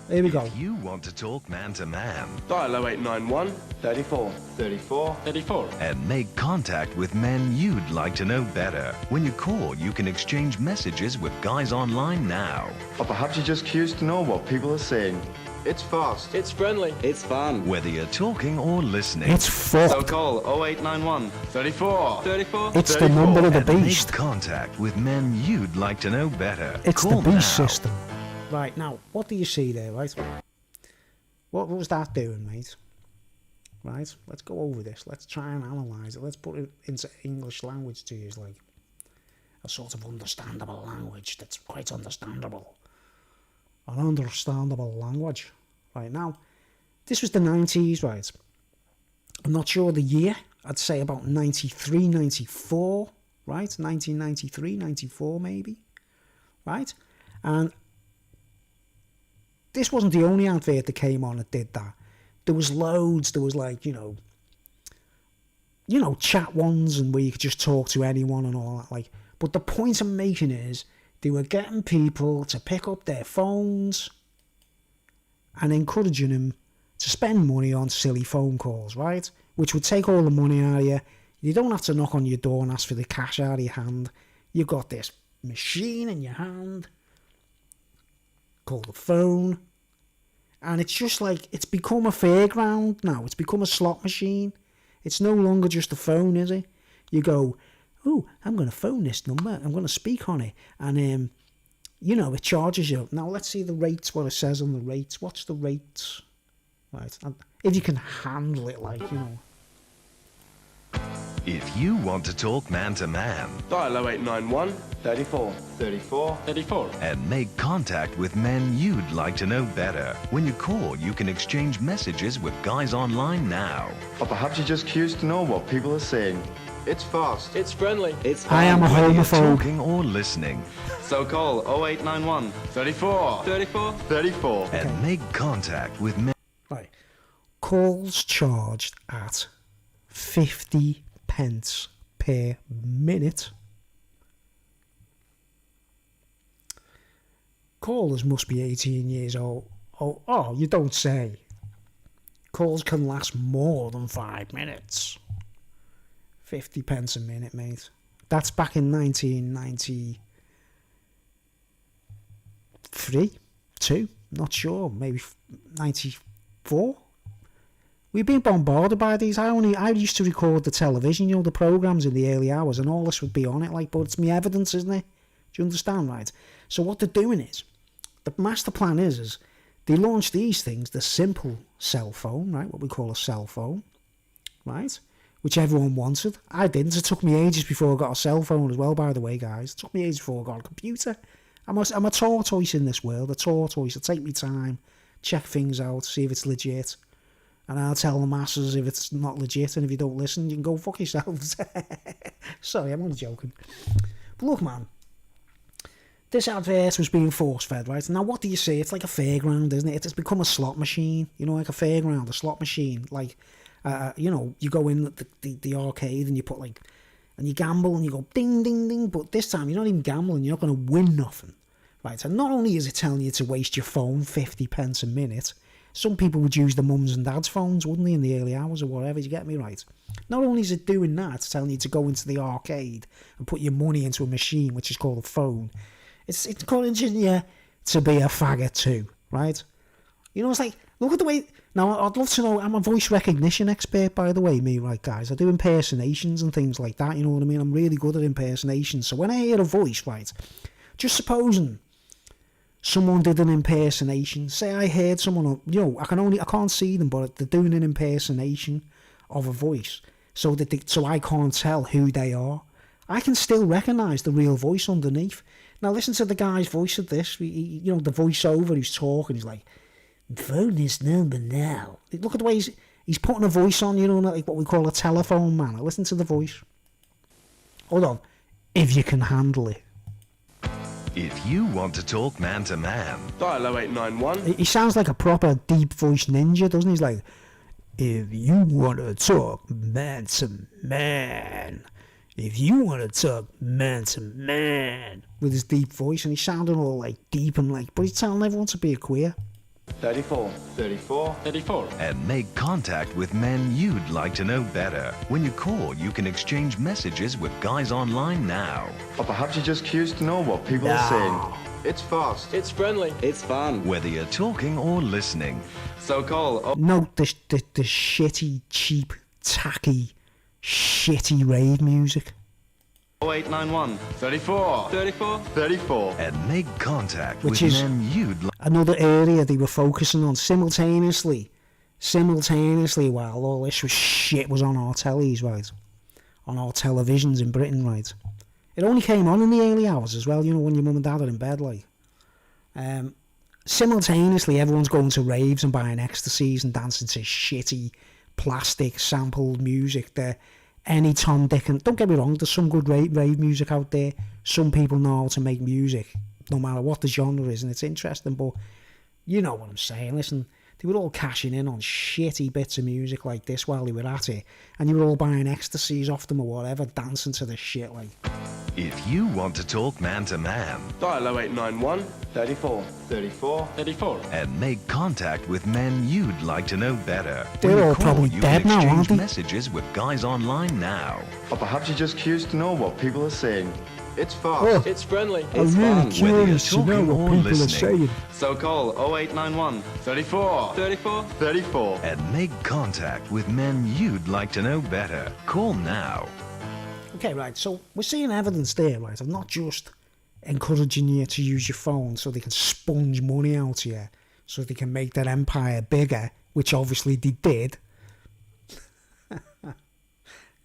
Speaker 1: Here we go.
Speaker 2: If you want to talk man to man,
Speaker 3: Dial 0891 34 34 34
Speaker 2: and make contact with men you'd like to know better. When you call, you can exchange messages with guys online now.
Speaker 4: Or perhaps you're just curious to know what people are saying. It's fast.
Speaker 3: It's friendly.
Speaker 5: It's fun.
Speaker 2: Whether you're talking or listening,
Speaker 1: It's
Speaker 4: So
Speaker 1: fucked.
Speaker 4: call 0891
Speaker 3: 34 34
Speaker 1: It's the number of the
Speaker 2: and make
Speaker 1: beast.
Speaker 2: contact with men you'd like to know better.
Speaker 1: It's
Speaker 2: Call
Speaker 1: the beast
Speaker 2: now.
Speaker 1: system. Right, now, what do you see there, right? What was that doing, mate? Right, let's go over this. Let's try and analyse it. Let's put it into English language to use, like a sort of understandable language that's quite understandable. An understandable language. Right, now, this was the 90s, right? I'm not sure the year. I'd say about 93, 94, right? 1993, 94 maybe, right? And this wasn't the only advert that came on that did that. There was loads. There was like, you know, chat ones and where you could just talk to anyone and all that. Like, but the point I'm making is they were getting people to pick up their phones and encouraging them to spend money on silly phone calls, right? Which would take all the money out of you. You don't have to knock on your door and ask for the cash out of your hand. You've got this machine in your hand called a phone. And it's just like, it's become a fairground now. It's become a slot machine. It's no longer just a phone, is it? You go, oh, I'm going to phone this number. I'm going to speak on it. And, you know, it charges you. Now, let's see the rates, what it says on the rates. What's the rates? Right. And if you can handle it, like, you know.
Speaker 2: If you want to talk man to man
Speaker 3: Dial 0891
Speaker 4: 34 34
Speaker 3: 34
Speaker 2: and make contact with men you'd like to know better, when you call, you can exchange messages with guys online now.
Speaker 4: Or perhaps you're just curious to know what people are saying. It's fast.
Speaker 3: It's friendly.
Speaker 5: It's fun.
Speaker 1: I am a
Speaker 2: Whether you're
Speaker 1: homophobe.
Speaker 2: talking or listening,
Speaker 4: So call 0891
Speaker 3: 34
Speaker 5: 34.
Speaker 4: 34
Speaker 2: and make contact with men.
Speaker 1: Right. Calls charged at 50 pence per minute. Callers must be 18 years old. Oh, you don't say. Calls can last more than 5 minutes. 50 pence a minute, mate. That's back in 1993, 2, not sure, maybe 94. We've been bombarded by these. I used to record the television, you know, the programmes in the early hours, and all this would be on it, like, but it's me evidence, isn't it? Do you understand, right? So what they're doing is, the master plan is they launch these things, the simple cell phone, right, what we call a cell phone, right, which everyone wanted. I didn't. It took me ages before I got a cell phone as well, by the way, guys. It took me ages before I got a computer. I'm a tortoise in this world, a tortoise. I take me time, check things out, see if it's legit. And I'll tell the masses if it's not legit, and if you don't listen, you can go fuck yourselves. Sorry, I'm only joking. But look, man, this advert was being force-fed, right? Now, what do you see? It's like a fairground, isn't it? It's become a slot machine, you know, like a fairground, a slot machine. Like, you know, you go in the arcade and you put, like, and you gamble and you go ding, ding, ding. But this time, you're not even gambling. You're not going to win nothing, right? And not only is it telling you to waste your phone 50 pence a minute, some people would use the mums and dads' phones, wouldn't they, in the early hours or whatever, you get me right? Not only is it doing that, it's telling you to go into the arcade and put your money into a machine, which is called a phone. It's encouraging you to be a faggot too, right? You know, it's like, look at the way... Now, I'd love to know, I'm a voice recognition expert, by the way, me, right, guys? I do impersonations and things like that, you know what I mean? I'm really good at impersonations. So when I hear a voice, right, just supposing someone did an impersonation. Say I heard someone, you know, I can't see them, but they're doing an impersonation of a voice, so I can't tell who they are. I can still recognise the real voice underneath. Now listen to the guy's voice of this. You know, the voiceover who's talking. He's like, "Phone this number now." Look at the way he's putting a voice on. You know, like what we call a telephone man. Listen to the voice. Hold on, if you can handle it.
Speaker 2: If you want to talk man to man,
Speaker 3: Dial 0891
Speaker 1: He sounds like a proper deep voice ninja, doesn't he? He's like, if you want to talk man to man, if you want to talk man to man, with his deep voice, and he's sounding all like deep and like, but he's telling everyone to be a queer.
Speaker 4: 34. 34.
Speaker 3: 34.
Speaker 2: And make contact with men you'd like to know better. When you call, you can exchange messages with Guys Online now.
Speaker 4: Or perhaps you're just curious to know what people are saying. It's fast.
Speaker 3: It's friendly.
Speaker 5: It's fun.
Speaker 2: Whether you're talking or listening,
Speaker 3: So call
Speaker 1: No, the shitty, cheap, tacky, shitty rave music.
Speaker 5: 0891
Speaker 3: 34. 34.
Speaker 4: 34.
Speaker 2: and make contact
Speaker 1: Which
Speaker 2: with
Speaker 1: is-
Speaker 2: men you'd like.
Speaker 1: Another area they were focusing on simultaneously while all this shit was on our tellies, right? On our televisions in Britain, right? It only came on in the early hours as well, you know, when your mum and dad are in bed, like. Simultaneously, everyone's going to raves and buying ecstasies and dancing to shitty, plastic, sampled music that any Tom, Dick and... Don't get me wrong, there's some good rave music out there. Some people know how to make music, no matter what the genre is, and it's interesting, but you know what I'm saying. Listen, they were all cashing in on shitty bits of music like this while they were at it, and you were all buying ecstasies off them or whatever, dancing to the shit, like...
Speaker 2: If you want to talk man to man
Speaker 3: Dial 0891
Speaker 4: 34. 34.
Speaker 3: 34.
Speaker 2: and make contact with men you'd like to know better,
Speaker 1: They're
Speaker 2: when you
Speaker 1: all
Speaker 2: call,
Speaker 1: probably
Speaker 2: you
Speaker 1: dead
Speaker 2: can
Speaker 1: now,
Speaker 2: exchange
Speaker 1: aren't they?
Speaker 2: messages with Guys Online now.
Speaker 4: Or perhaps you're just curious to know what people are saying. It's fast.
Speaker 1: Oh,
Speaker 3: It's friendly.
Speaker 1: I'm really
Speaker 2: Whether you're
Speaker 1: curious to know
Speaker 2: talking
Speaker 1: what
Speaker 2: or
Speaker 1: people are
Speaker 2: listening.
Speaker 1: saying.
Speaker 5: So call 0891
Speaker 3: 34. 34.
Speaker 4: 34.
Speaker 2: And make contact with men you'd like to know better. Call now.
Speaker 1: Okay, right, so we're seeing evidence there, right, of not just encouraging you to use your phone so they can sponge money out of you, so they can make their empire bigger, which obviously they did.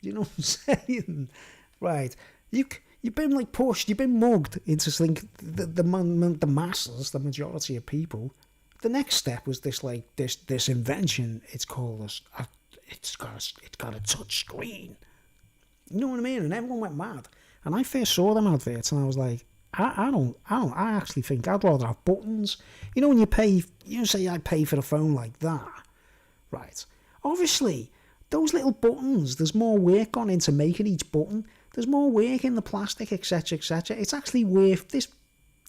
Speaker 1: You know what I'm saying? Right, you've been like pushed, you've been mugged into think the masses, the majority of people. The next step was this invention. It's called it's got a touch screen. You know what I mean? And everyone went mad. And I first saw them adverts and I was like, I actually think I'd rather have buttons. You know when you pay, you say I pay for a phone like that. Right. Obviously, those little buttons, there's more work gone into making each button. There's more work in the plastic, etc., etc. It's actually worth, this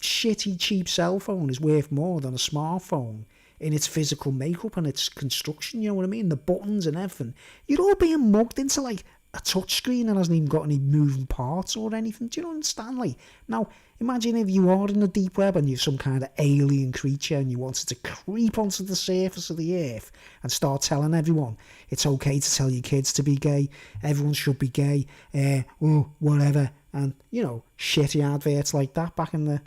Speaker 1: shitty, cheap cell phone is worth more than a smartphone in its physical makeup and its construction, you know what I mean? The buttons and everything. You're all being mugged into like a touchscreen and hasn't even got any moving parts or anything. Do you understand? Like, now, imagine if you are in the deep web and you're some kind of alien creature and you wanted to creep onto the surface of the earth and start telling everyone it's okay to tell your kids to be gay, everyone should be gay, whatever, and, you know, shitty adverts like that back in the...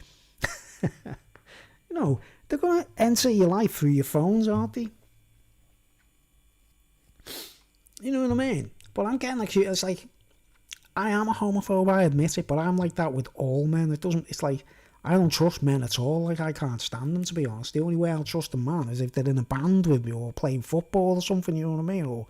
Speaker 1: You know, they're going to enter your life through your phones, aren't they? You know what I mean? But I'm getting like, it's like, I am a homophobe, I admit it, but I'm like that with all men. It's like, I don't trust men at all. Like, I can't stand them, to be honest. The only way I'll trust a man is if they're in a band with me or playing football or something, you know what I mean? Or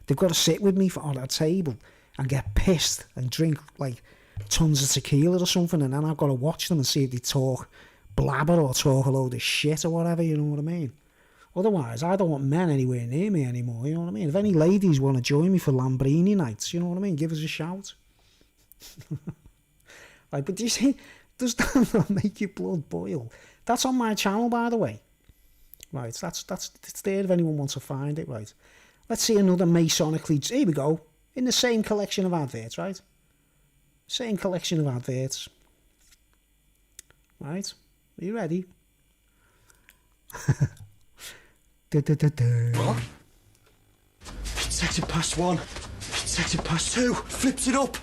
Speaker 1: they've got to sit with me on a table and get pissed and drink like tons of tequila or something, and then I've got to watch them and see if they talk blabber or talk a load of shit or whatever, you know what I mean? Otherwise, I don't want men anywhere near me anymore, you know what I mean? If any ladies want to join me for Lambrini nights, you know what I mean? Give us a shout. Like, but do you see, does that not make your blood boil? That's on my channel, by the way. Right, it's there if anyone wants to find it, right? Let's see another Masonically... Here we go. In the same collection of adverts, right? Same collection of adverts. Right? Are you ready?
Speaker 6: What? Sets it past one. Sets it past two. Flips it up.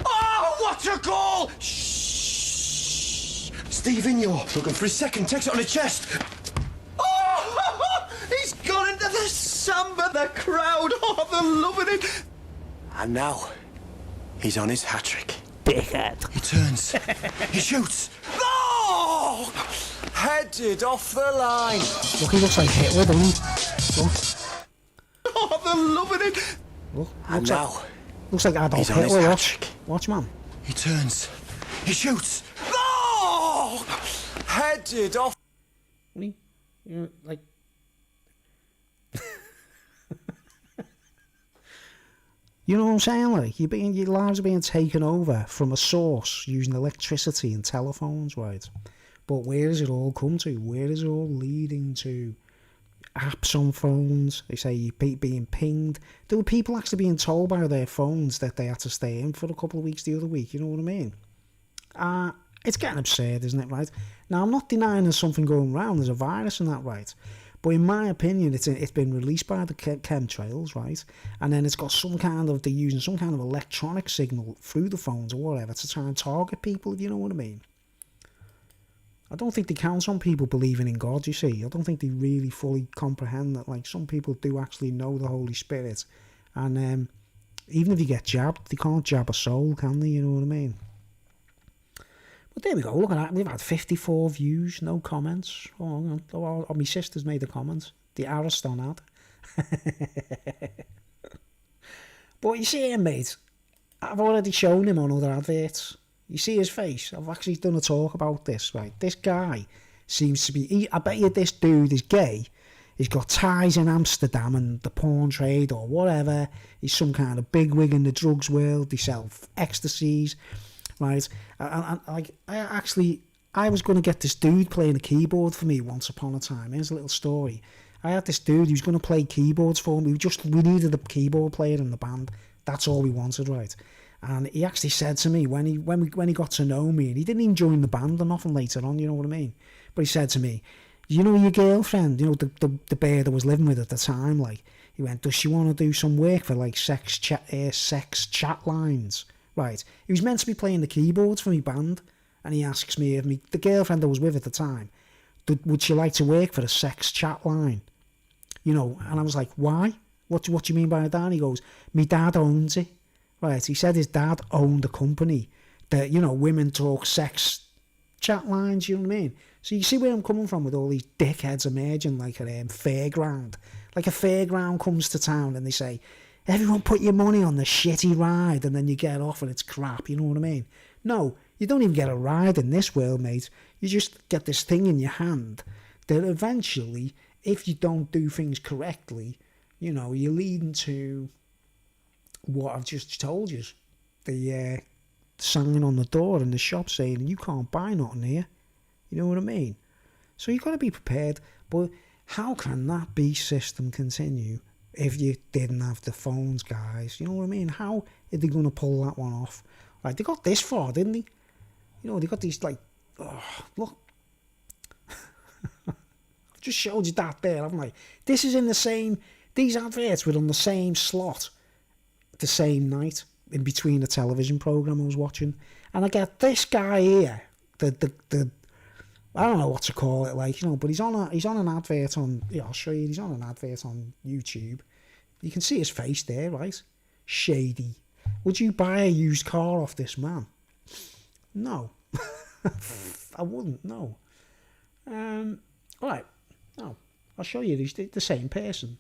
Speaker 6: Oh, what a goal! Shh. Stephen, you're looking for his second. Takes it on the chest. Oh, he's gone into the samba. The crowd, oh, they're loving it. And now, he's on his hat trick.
Speaker 1: Dickhead.
Speaker 6: He turns. He shoots. Oh! Headed off the line.
Speaker 1: Look, he looks like Hitler, doesn't he? Look,
Speaker 6: Oh, they're loving it.
Speaker 1: look.
Speaker 6: And now,
Speaker 1: Looks like Adolf
Speaker 6: he's on his
Speaker 1: Hitler.
Speaker 6: hat
Speaker 1: Watch.
Speaker 6: trick.
Speaker 1: Watch, man.
Speaker 6: He turns. He shoots. Oh! Headed off.
Speaker 1: You know, like... You know what I'm saying? Like, your lives are being taken over from a source using electricity and telephones, right? But where does it all come to? Where is it all leading to? apps on phones. They say you're being pinged. There were people actually being told by their phones that they had to stay in for a couple of weeks the other week. You know what I mean? It's getting absurd, isn't it, right? Now, I'm not denying there's something going around. There's a virus and that, right? But in my opinion, it's been released by the chemtrails, right? And then it's got they're using some kind of electronic signal through the phones or whatever to try and target people, if you know what I mean. I don't think they count on people believing in God, you see. I don't think they really fully comprehend that, like, some people do actually know the Holy Spirit. And even if you get jabbed, they can't jab a soul, can they? You know what I mean? But there we go, look at that. We've had 54 views, no comments. Oh, my sister's made a comment. The Ariston ad. But you see him, mate. I've already shown him on other adverts. You see his face. I've actually done a talk about this, right? This guy seems to be... I bet you this dude is gay. He's got ties in Amsterdam and the porn trade or whatever. He's some kind of bigwig in the drugs world. They sell ecstasies. Right, I was going to get this dude playing a keyboard for me once upon a time. Here's a little story. I had this dude who was going to play keyboards for me. We needed a keyboard player in the band. That's all we wanted, right? And he actually said to me when he got to know me, and he didn't even join the band or nothing later on, you know what I mean? But he said to me, you know your girlfriend, you know the bear that was living with at the time, like, he went, does she want to do some work for like sex chat lines? Right, he was meant to be playing the keyboards for me band, and he asks me if the girlfriend I was with at the time, would she like to work for a sex chat line? You know, and I was like, why? What do you mean by that? And he goes, me dad owns it. Right, he said his dad owned a company that, you know, women talk sex chat lines, you know what I mean? So you see where I'm coming from with all these dickheads emerging like a fairground. Like a fairground comes to town and they say, everyone put your money on the shitty ride, and then you get off and it's crap, you know what I mean? No, you don't even get a ride in this world, mate. You just get this thing in your hand that eventually, if you don't do things correctly, you know, you're leading to what I've just told you. The sign on the door in the shop saying, you can't buy nothing here. You know what I mean? So you've got to be prepared. But how can that beast system continue if you didn't have the phones, guys? You know what I mean? How are they going to pull that one off? Like, they got this far, didn't they? You know, they got these, like, oh, look. I've just showed you that there, haven't I? This is in the same, these adverts were on the same slot, the same night, in between the television programme I was watching. And I get this guy here, the I don't know what to call it, like, you know, but he's on an advert on, yeah, I'll show you, he's on an advert on YouTube. You can see his face there, right? Shady. Would you buy a used car off this man? No. I wouldn't, no. Alright, no, I'll show you, he's the same person.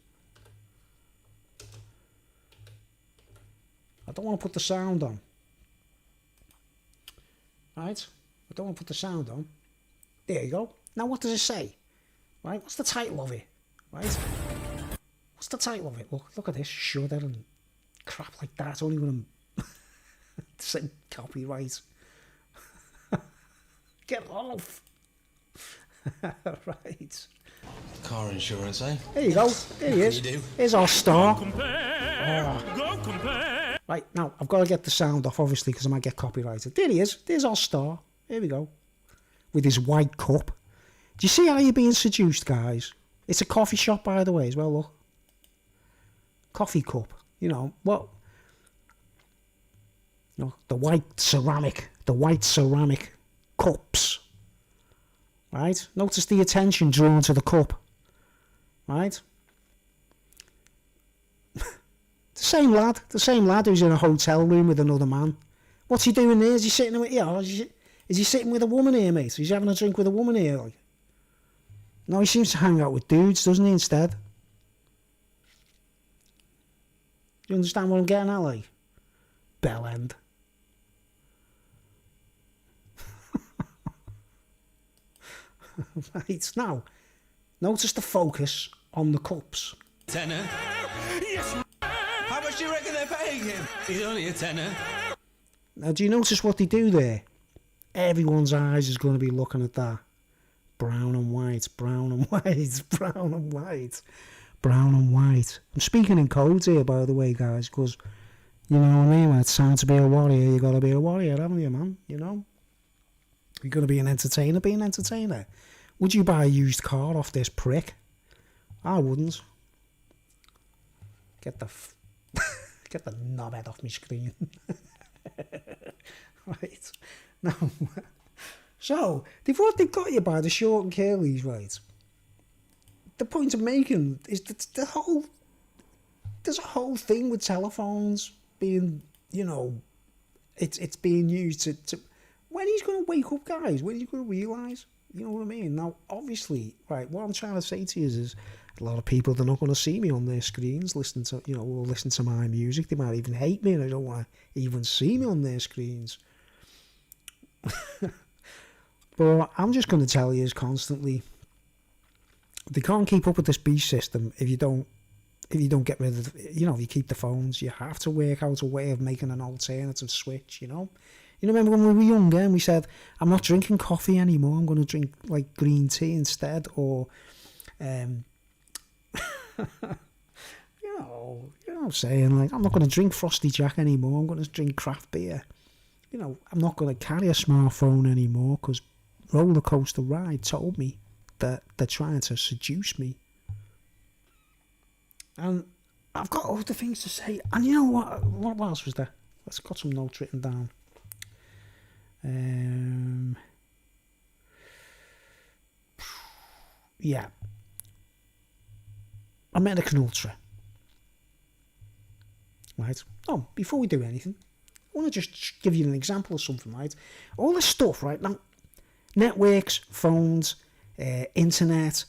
Speaker 1: I don't want to put the sound on. Right? I don't want to put the sound on. There you go. Now what does it say? Right? What's the title of it? Right? What's the title of it? Look at this. Shudder and crap like that. It's only going to say copyright. Get off. Right.
Speaker 7: Car insurance, eh?
Speaker 1: There you go. There he is.
Speaker 7: You do.
Speaker 1: Here's our star.
Speaker 8: Go compare.
Speaker 1: Right, now, I've got to get the sound off, obviously, because I might get copyrighted. There he is. There's our star. Here we go. With his white cup. Do you see how you're being seduced, guys? It's a coffee shop, by the way, as well, look. Coffee cup. You know, what? You know, the white ceramic cups. Right? Notice the attention drawn to the cup. Right? The same lad who's in a hotel room with another man. What's he doing there? Is he sitting with you? Is he sitting with a woman here, mate? Is he having a drink with a woman here? Like? No, he seems to hang out with dudes, doesn't he, instead? Do you understand what I'm getting at, like? Bell end. Right, now, notice the focus on the cups.
Speaker 7: Tenner?
Speaker 8: Yes.
Speaker 7: How much do you reckon they're paying him? He's only a tenner.
Speaker 1: Now, do you notice what they do there? Everyone's eyes is going to be looking at that. Brown and white, brown and white, brown and white, brown and white. I'm speaking in codes here, by the way, guys, because, you know what I mean? When it's time to be a warrior, you got to be a warrior, haven't you, man? You know? You're going to be an entertainer, be an entertainer. Would you buy a used car off this prick? I wouldn't. Get the get the knobhead off my screen. Right. Now, so, they've got you by the short and curlies, right? The point I'm making is that there's a whole thing with telephones being, you know, it's being used to when he's going to wake up, guys, when he's going to realise, you know what I mean? Now, obviously, right, what I'm trying to say to you is a lot of people, they're not going to see me on their screens, listen to my music. They might even hate me and they don't want to even see me on their screens. But I'm just going to tell you is constantly, they can't keep up with this beast system if you don't get rid of, if you keep the phones. You have to work out a way of making an alternative switch, you know? You remember when we were younger and we said, I'm not drinking coffee anymore, I'm going to drink like green tea instead, or you know what I'm saying, like, I'm not going to drink Frosty Jack anymore, I'm going to drink craft beer. You know, I'm not going to carry a smartphone anymore because Roller Coaster Ride told me that they're trying to seduce me. And I've got other things to say. And you know what else was there? Let's got some notes written down. Yeah. American Ultra. Right? Oh, before we do anything, I want to just give you an example of something, right? All this stuff, right? Now, networks, phones, internet,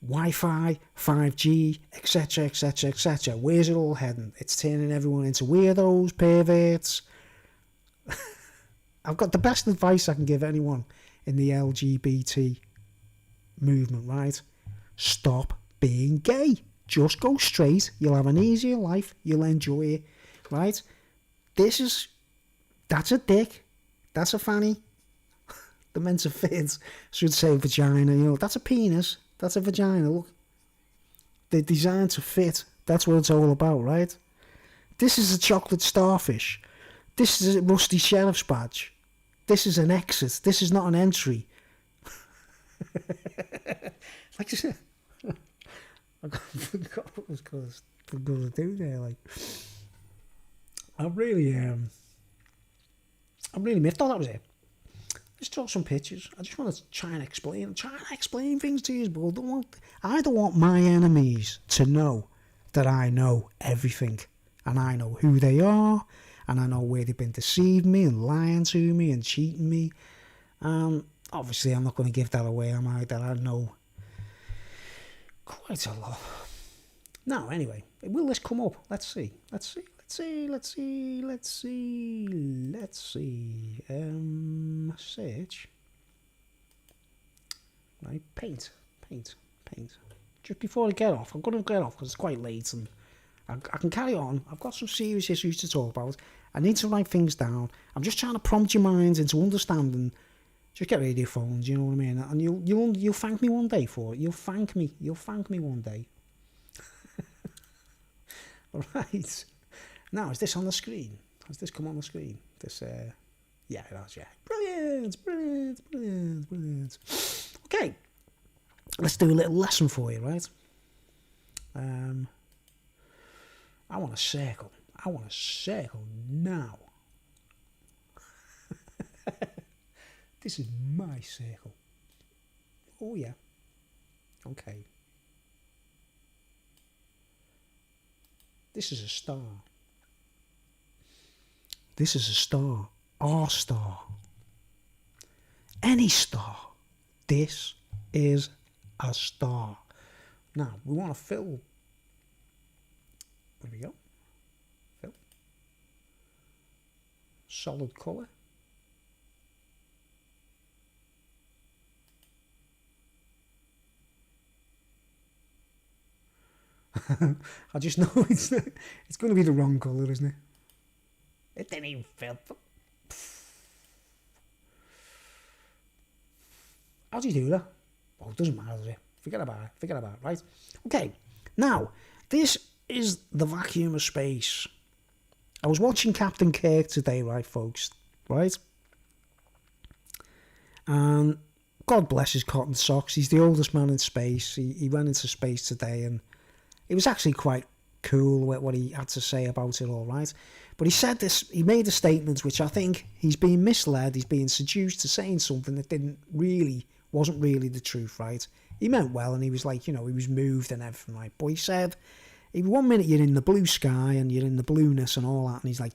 Speaker 1: Wi-Fi, 5G, etc., etc., etc. Where's it all heading? It's turning everyone into weirdos, perverts. I've got the best advice I can give anyone in the LGBT movement, right? Stop being gay. Just go straight. You'll have an easier life. You'll enjoy it, right? That's a dick. That's a fanny. The meant to fit should say vagina. That's a penis. That's a vagina. Look, they're designed to fit. That's what it's all about, right? This is a chocolate starfish. This is a rusty sheriff's badge. This is an exit. This is not an entry. Like, I forgot what I was going to do there. Like, I really missed. Oh, that was it. Let's draw some pictures. I just want to try and explain things to you, but I don't want my enemies to know that I know everything, and I know who they are, and I know where they've been deceiving me and lying to me and cheating me. Obviously, I'm not going to give that away, am I? That I know quite a lot. Now, anyway, will this come up? Let's see. Search. Right, paint. Just before I get off, I'm going to get off because it's quite late and I can carry on. I've got some serious issues to talk about. I need to write things down. I'm just trying to prompt your minds into understanding. Just get rid of your phones, you know what I mean? And you'll thank me one day for it. You'll thank me one day. All right. Now, is this on the screen? Has this come on the screen? This, yeah, it has, yeah. Brilliant. Okay. Let's do a little lesson for you, right? I want a circle. Now. This is my circle. Oh, yeah. Okay. This is a star. Our star. Any star. This is a star. Now, we want to fill. There we go. Fill. Solid colour. I just know it's going to be the wrong colour, isn't it? It didn't even fill. How do you do that? Oh, it doesn't matter, does it? Forget about it, right? Okay, now, this is the vacuum of space. I was watching Captain Kirk today, right, folks, right? And God bless his cotton socks. He's the oldest man in space. He went into space today, and it was actually quite cool what he had to say about it all, right? But he said this, he made a statement which I think he's being misled, he's being seduced to saying something that wasn't really the truth, right? He meant well, and he was like, he was moved and everything, right? But he said, one minute you're in the blue sky and you're in the blueness and all that, and he's like,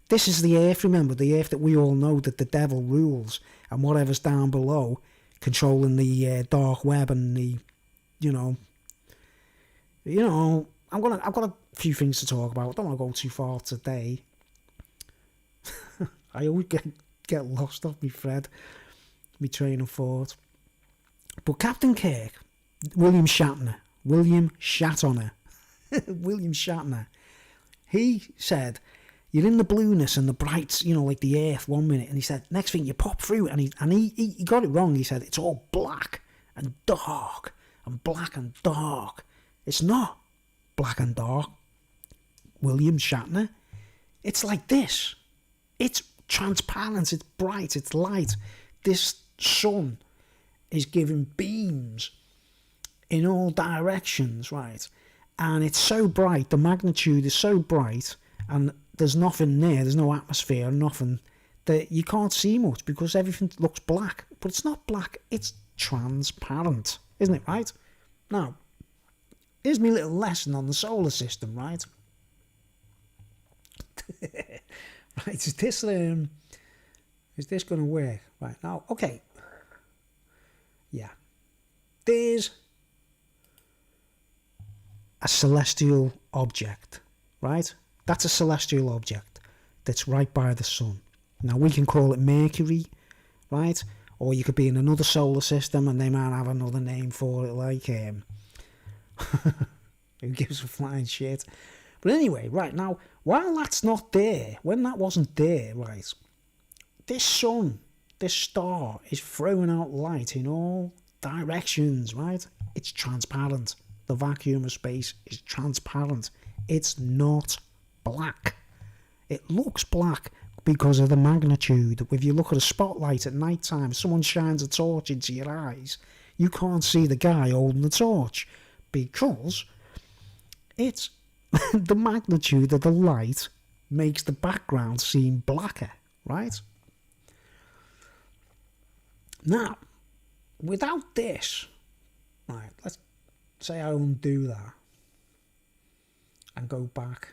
Speaker 1: this is the earth, remember, the earth that we all know that the devil rules, and whatever's down below, controlling the dark web and the, I've got a few things to talk about. I don't want to go too far today. I always get lost off me thread, my train of thought. But Captain Kirk, William Shatner, he said, you're in the blueness and the brights, like the earth 1 minute, and he said, next thing you pop through, and he got it wrong. He said, it's all black and dark, and black and dark. It's not black and dark, William Shatner. It's like this. It's transparent, it's bright, it's light. This sun is giving beams in all directions, right? And it's so bright, the magnitude is so bright, and there's nothing there, there's no atmosphere, nothing, that you can't see much because everything looks black. But it's not black, it's transparent, isn't it, right? Now, here's my little lesson on the solar system, right? Right, is this going to work? Right, now, okay. Yeah. There's a celestial object, right? That's a celestial object that's right by the sun. Now, we can call it Mercury, right? Or you could be in another solar system and they might have another name for it, like, who gives a flying shit? But anyway, right, now, while that's not there, when that wasn't there, right, this sun, this star is throwing out light in all directions, right? It's transparent. The vacuum of space is transparent. It's not black. It looks black because of the magnitude. If you look at a spotlight at night time, someone shines a torch into your eyes, you can't see the guy holding the torch because it's the magnitude of the light makes the background seem blacker, right? Now, without this, right, let's say I undo that and go back.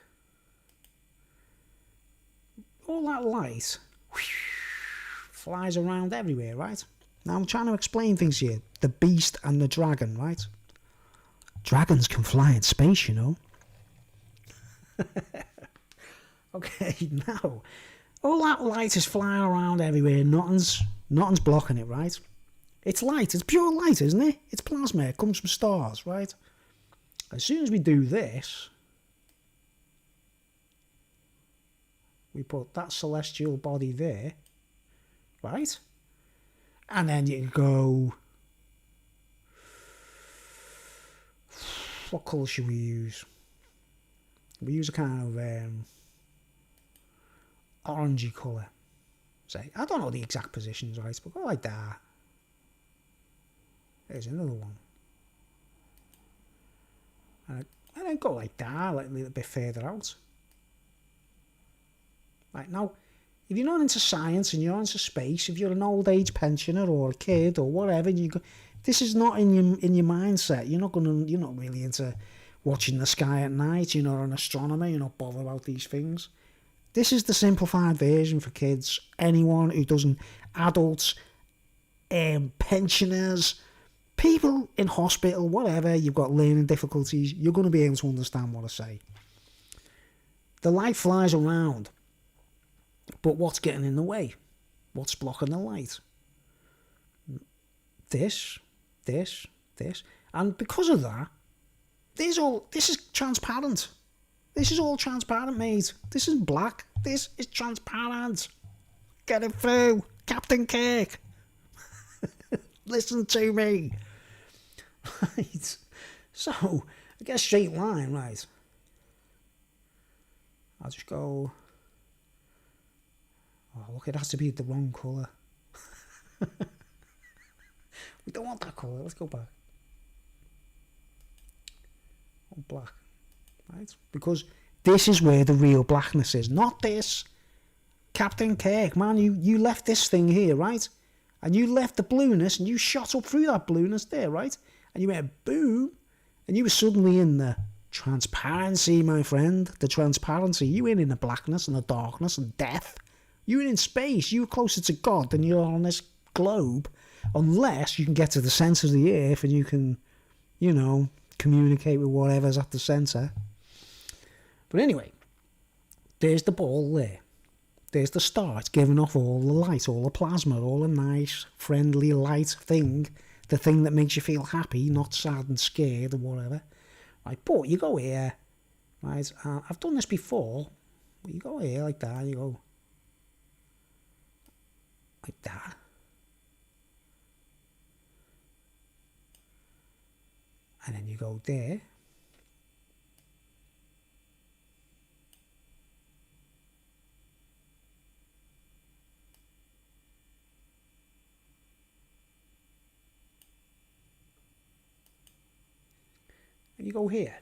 Speaker 1: All that light flies around everywhere, right? Now I'm trying to explain things here. The beast and the dragon, right? Dragons can fly in space, you know. Okay, now, all that light is flying around everywhere. Nothing's blocking it, right? It's light. It's pure light, isn't it? It's plasma. It comes from stars, right? As soon as we do this, we put that celestial body there, right? And then you go, what colour should we use? We use a kind of orangey colour. Say, I don't know the exact positions, right? But go like that. There's another one. And then go like that, like a little bit further out. Right, now, if you're not into science and you're into space, if you're an old age pensioner or a kid or whatever, this is not in your mindset. You're not really into watching the sky at night. You're not an astronomer. You're not bothered about these things. This is the simplified version for kids. Anyone who doesn't, adults, pensioners, people in hospital, whatever, you've got learning difficulties, you're going to be able to understand what I say. The light flies around, but what's getting in the way? What's blocking the light? This. And because of that, this is transparent. This is all transparent, mate. This isn't black. This is transparent. Get it through, Captain Kirk. Listen to me. Right. So, I get a straight line, right? I'll just go... Oh, look, it has to be the wrong colour. We don't want that colour. Let's go back. Oh, black. Right? Because this is where the real blackness is. Not this. Captain Kirk, man, you left this thing here, right? And you left the blueness and you shot up through that blueness there, right? And you went boom. And you were suddenly in the transparency, my friend. The transparency. You weren't in the blackness and the darkness and death. You were in space. You were closer to God than you are on this globe. Unless you can get to the centre of the earth and you can, you know, communicate with whatever's at the centre. But anyway, there's the ball there. There's the star. It's giving off all the light, all the plasma, all the nice, friendly light thing. The thing that makes you feel happy, not sad and scared or whatever. Right, but you go here, right, I've done this before. You go here like that, you go like that. And then you go there. And you go here.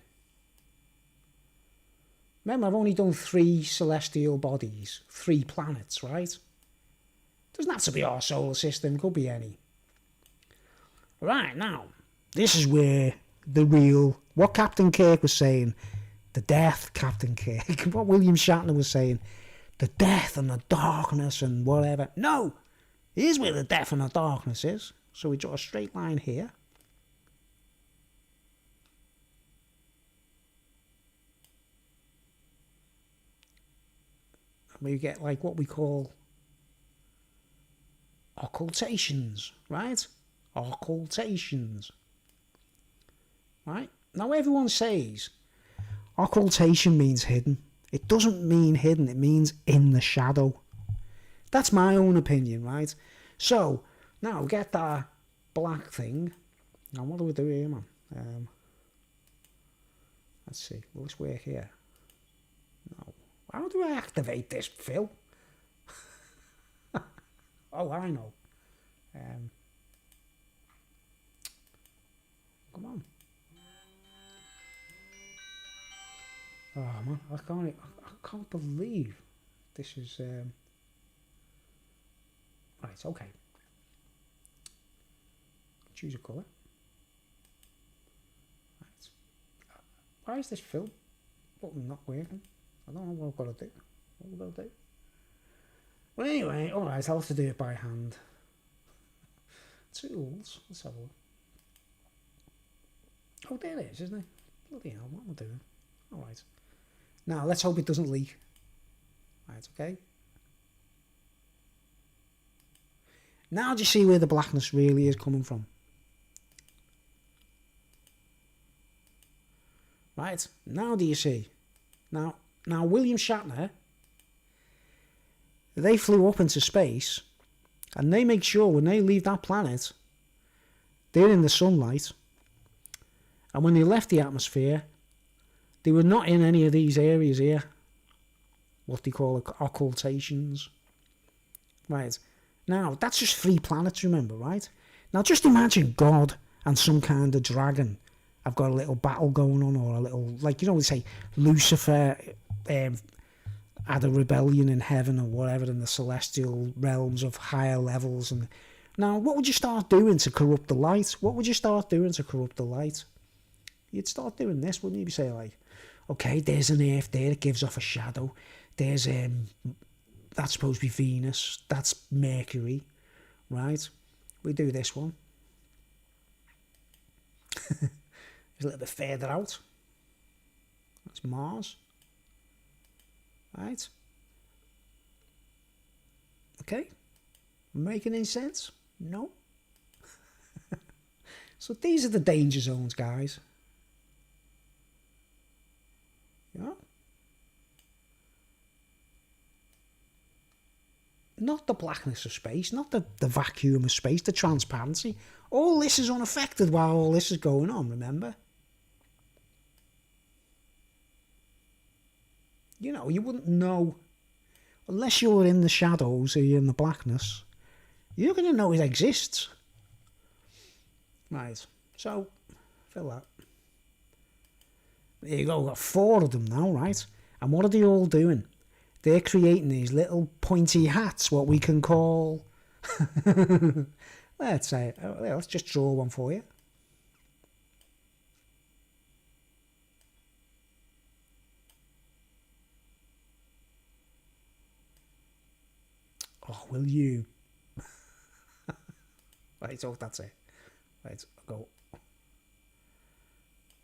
Speaker 1: Remember, I've only done 3 celestial bodies, 3 planets, right? Doesn't have to be our solar system, could be any. Right, now, this is where the real, what Captain Kirk was saying, the death, Captain Kirk, what William Shatner was saying, the death and the darkness and whatever. No, here's where the death and the darkness is. So we draw a straight line here. And we get like what we call occultations, right? Occultations. Right? Now everyone says occultation means hidden. It doesn't mean hidden, it means in the shadow. That's my own opinion, right? So, now we get that black thing. Now what do we do here, man? Let's see, will this work here? No. How do I activate this, Phil? Oh, I know. Come on. Oh man, I can't believe this is right. Okay, choose a colour. Right. Why is this film button not working? I don't know what I've got to do. What we've got to do. Well, anyway, all right. I'll have to do it by hand. Tools. Let's have a look. Oh, there it is, isn't it? Bloody hell, what am I doing? All right. Now, let's hope it doesn't leak. Right, okay. Now do you see where the blackness really is coming from? Right, now do you see? Now William Shatner, they flew up into space, and they make sure when they leave that planet, they're in the sunlight, and when they left the atmosphere, they were not in any of these areas here. What they call occultations. Right. Now, that's just 3 planets, remember, right? Now, just imagine God and some kind of dragon have got a little battle going on, or a little, like, you know, they say Lucifer had a rebellion in heaven or whatever, in the celestial realms of higher levels. And now, what would you start doing to corrupt the light? What would you start doing to corrupt the light? You'd start doing this, wouldn't you? You'd say, like, okay, there's an Earth there, it gives off a shadow. There's, that's supposed to be Venus. That's Mercury, right? We do this one. It's a little bit further out. That's Mars. Right? Okay? Making any sense? No? So these are the danger zones, guys. Yeah? not the blackness of space, not the vacuum of space, the transparency. All this is unaffected while all this is going on, remember? You know, you wouldn't know, unless you're in the shadows or you're in the blackness, you're going to know it exists. Right, so, fill that. There you go, we've got 4 of them now, right? And what are they all doing? They're creating these little pointy hats, what we can call... let's say, let's just draw one for you. Oh, will you? Right, so that's it. Right, I'll go.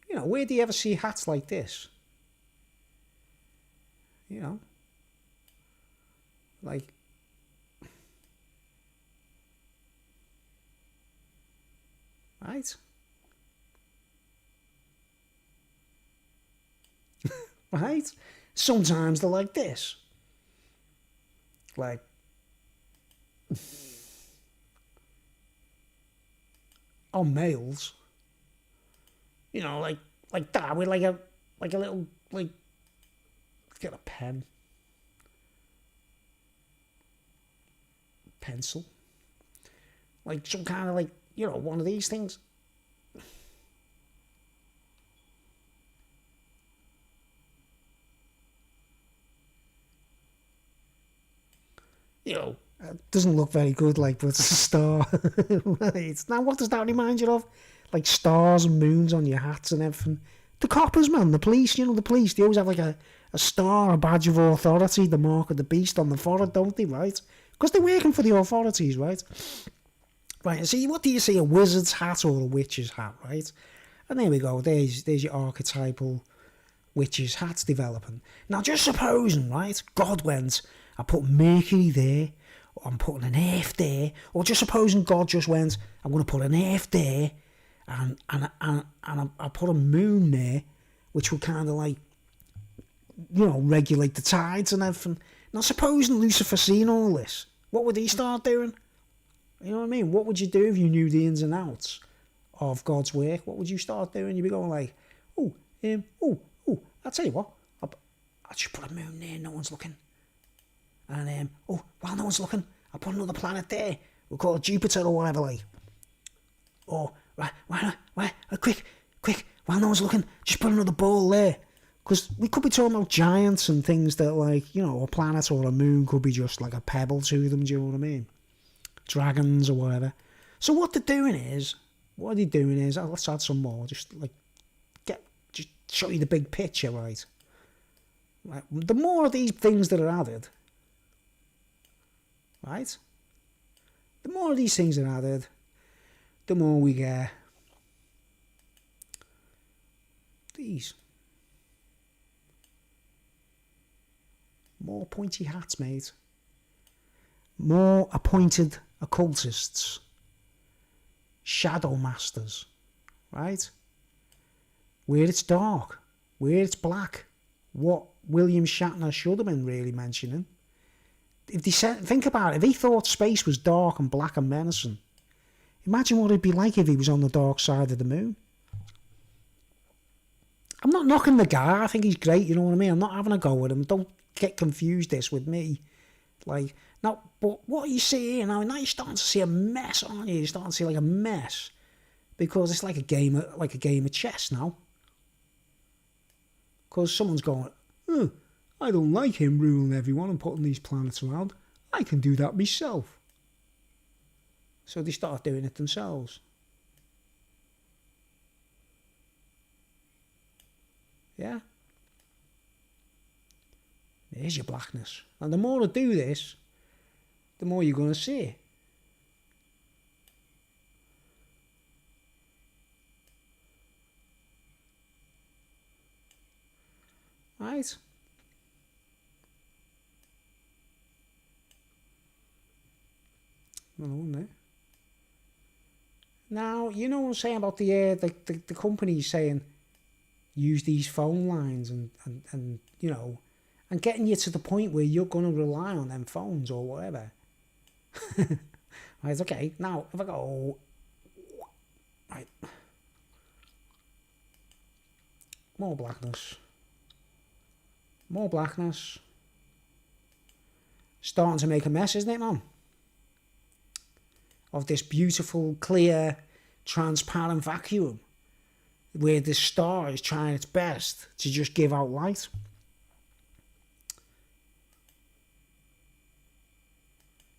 Speaker 1: You know, where do you ever see hats like this? You know, like, right? Right? Sometimes they're like this. Like, on males, you know, like that, with like a little, like, get a pen, pencil, like some kind of, like, you know, one of these things. You know, it doesn't look very good, like, but it's a star. Right. Now, what does that remind you of? Like stars and moons on your hats and everything. The coppers, man, the police, you know, the police, they always have like a star, a badge of authority, the mark of the beast on the forehead, don't they, right? Because they're working for the authorities, right? Right, see, what do you see, a wizard's hat or a witch's hat, right? And there we go, there's your archetypal witch's hats developing. Now, just supposing, right, God went, I put Mercury there, or I'm putting an Earth there, or just supposing God just went, I'm going to put an Earth there, and I put a moon there, which would kind of like, you know, regulate the tides and everything. Now, supposing Lucifer seen all this, what would he start doing? You know what I mean? What would you do if you knew the ins and outs of God's work? What would you start doing? You'd be going like, I'll tell you what, I'll just put a moon there, no one's looking. And, while no one's looking, I'll put another planet there. We'll call it Jupiter or whatever, like. Or, quick, while no one's looking, just put another ball there. Because we could be talking about giants and things that, like, you know, a planet or a moon could be just like a pebble to them, do you know what I mean? Dragons or whatever. So what they're doing is, let's add some more, just show you the big picture, right? Like, the more of these things that are added, right? The more of these things are added, the more we get these. More pointy hats, mate. More appointed occultists. Shadow masters. Right? Where it's dark. Where it's black. What William Shatner should have been really mentioning. If they said, think about it, if he thought space was dark and black and menacing, imagine what it'd be like if he was on the dark side of the moon. I'm not knocking the guy, I think he's great, you know what I mean? I'm not having a go at him, don't get confused this with me. Like, no, but what you see here now you're starting to see a mess, aren't you? You're starting to see like a mess. Because it's like a game of chess now. Because someone's going, I don't like him ruling everyone and putting these planets around. I can do that myself. So they start doing it themselves. Yeah? There's your blackness. And the more I do this, the more you're going to see it. Right? Now, you know what I'm saying about the companies saying use these phone lines and you know, and getting you to the point where you're going to rely on them phones or whatever. Right, okay. Now, if I go... Right. More blackness. More blackness. Starting to make a mess, isn't it, man? Of this beautiful, clear, transparent vacuum where the star is trying its best to just give out light.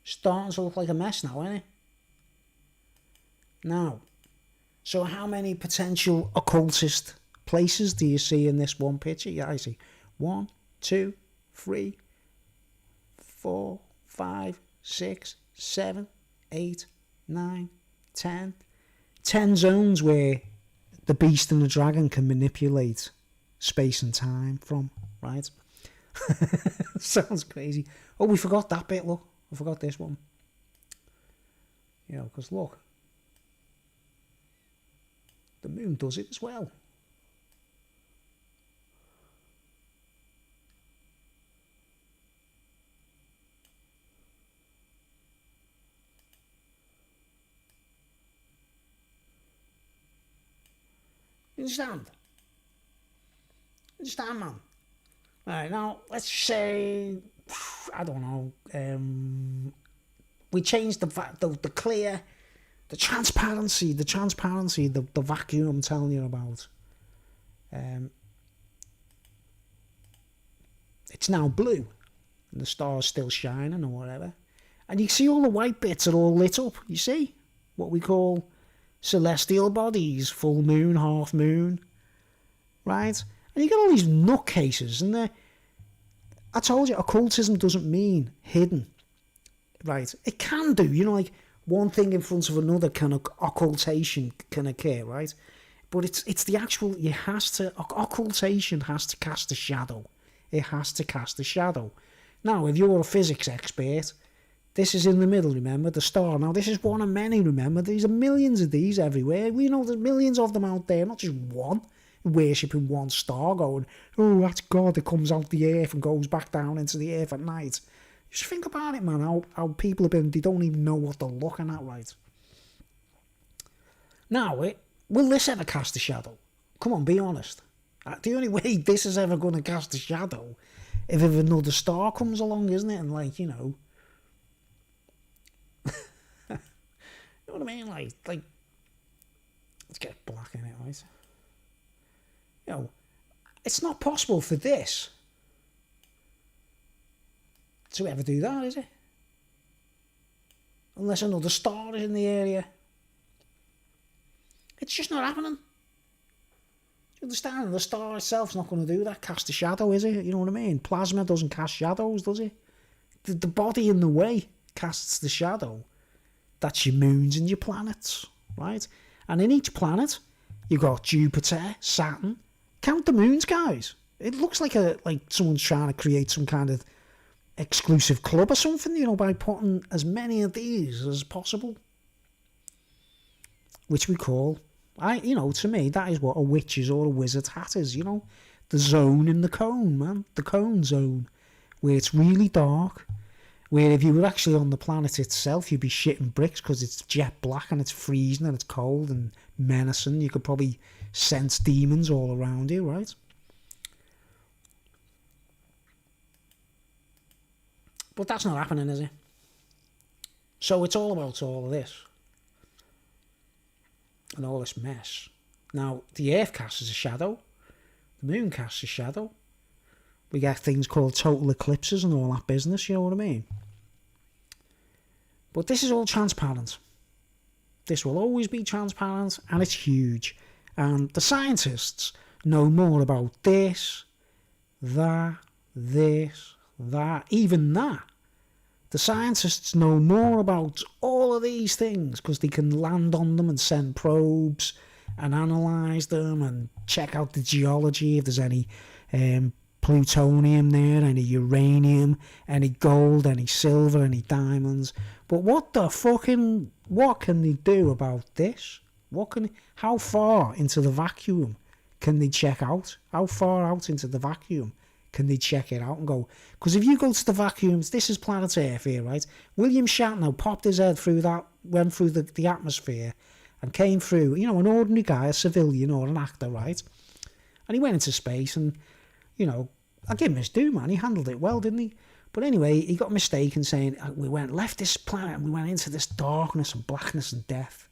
Speaker 1: Starting to look like a mess now, isn't it? Now, so how many potential occultist places do you see in this one picture? Yeah, I see 1, 2, 3, 4, 5, 6, 7, 8, 9, 10. 10 zones where the beast and the dragon can manipulate space and time from, right? Sounds crazy. Oh, we forgot that bit, look. I forgot this one. You know, because look. The moon does it as well. You understand? Understand, man? Alright, now, let's say, I don't know, we changed the clear, the transparency, the vacuum I'm telling you about. It's now blue, and the star's still shining or whatever. And you see all the white bits are all lit up, you see? What we call celestial bodies, full moon, half moon, right? And you get all these nutcases, and I told you, occultism doesn't mean hidden, right? It can do, you know, like one thing in front of another occultation can occur, right? But it's the actual, occultation has to cast a shadow. It has to cast a shadow. Now, if you're a physics expert, this is in the middle, remember, the star. Now, this is one of many, remember. There's millions of these everywhere. We know there's millions of them out there, not just one, worshipping one star, going, oh, that's God that comes out the earth and goes back down into the earth at night. Just think about it, man, how people have been, they don't even know what they're looking at, right? Now, will this ever cast a shadow? Come on, be honest. The only way this is ever going to cast a shadow if another star comes along, isn't it? And, like, you know... You know what I mean? Like, let's get black in it, right? You know, it's not possible for this to ever do that, is it? Unless another star is in the area. It's just not happening. Do you understand? The star itself's not going to do that, cast a shadow, is it? You know what I mean? Plasma doesn't cast shadows, does it? The body in the way casts the shadow. That's your moons and your planets, right? And in each planet, you've got Jupiter, Saturn. Count the moons, guys. It looks like someone's trying to create some kind of exclusive club or something, you know, by putting as many of these as possible. Which we call, to me, that is what a witch's or a wizard's hat is, you know. The zone in the cone, man. The cone zone. Where it's really dark. Where if you were actually on the planet itself, you'd be shitting bricks because it's jet black and it's freezing and it's cold and menacing. You could probably sense demons all around you, right? But that's not happening, is it? So it's all about all of this. And all this mess. Now, the Earth casts a shadow. The Moon casts a shadow. We get things called total eclipses and all that business, you know what I mean? But this is all transparent. This will always be transparent, and it's huge. And the scientists know more about this, that, even that. The scientists know more about all of these things because they can land on them and send probes and analyse them and check out the geology, if there's any plutonium there, any uranium, any gold, any silver, any diamonds. But what can they do about this? How far into the vacuum can they check out? How far out into the vacuum can they check it out and go, because if you go to the vacuums, this is planet Earth here, right? William Shatner popped his head through that, went through the atmosphere and came through, you know, an ordinary guy, a civilian or an actor, right? And he went into space and, you know, I give him his due, man. He handled it well, didn't he? But anyway, he got mistaken saying, we left this planet and we went into this darkness and blackness and death.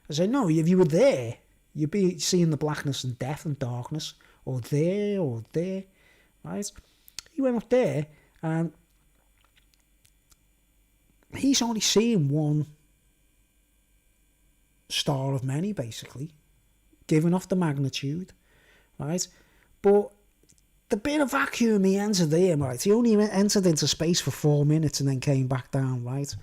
Speaker 1: I said, no, if you were there, you'd be seeing the blackness and death and darkness, or there, right? He went up there and he's only seeing one star of many, basically, given off the magnitude, right? But the bit of vacuum he entered there, right? He only entered into space for 4 minutes and then came back down, right?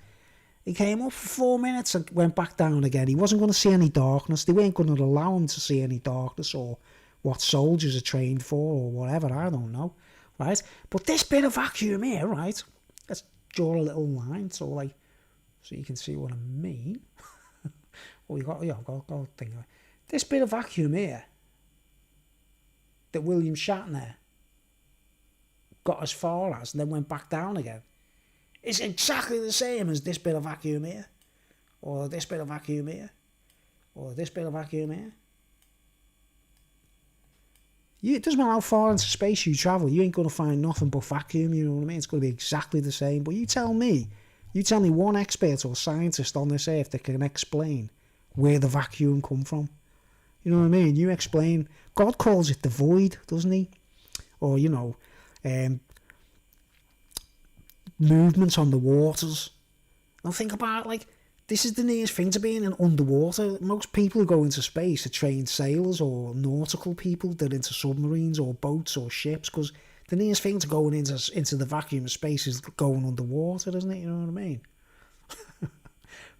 Speaker 1: He came up for 4 minutes and went back down again. He wasn't going to see any darkness. They weren't going to allow him to see any darkness or what soldiers are trained for or whatever. I don't know, right? But this bit of vacuum here, right? Let's draw a little line so you can see what I mean. Well, you got think of it. This bit of vacuum here that William Shatner got as far as and then went back down again. It's exactly the same as this bit of vacuum here, or this bit of vacuum here, or this bit of vacuum here. It doesn't matter how far into space you travel, you ain't going to find nothing but vacuum, you know what I mean? It's going to be exactly the same. But you tell me one expert or scientist on this earth that can explain where the vacuum come from. You know what I mean? You explain. God calls it the void, doesn't he? Or, you know, movements on the waters. Now think about it, like, this is the nearest thing to being in underwater. Most people who go into space are trained sailors or nautical people that are into submarines or boats or ships, because the nearest thing to going into the vacuum of space is going underwater, isn't it? You know what I mean?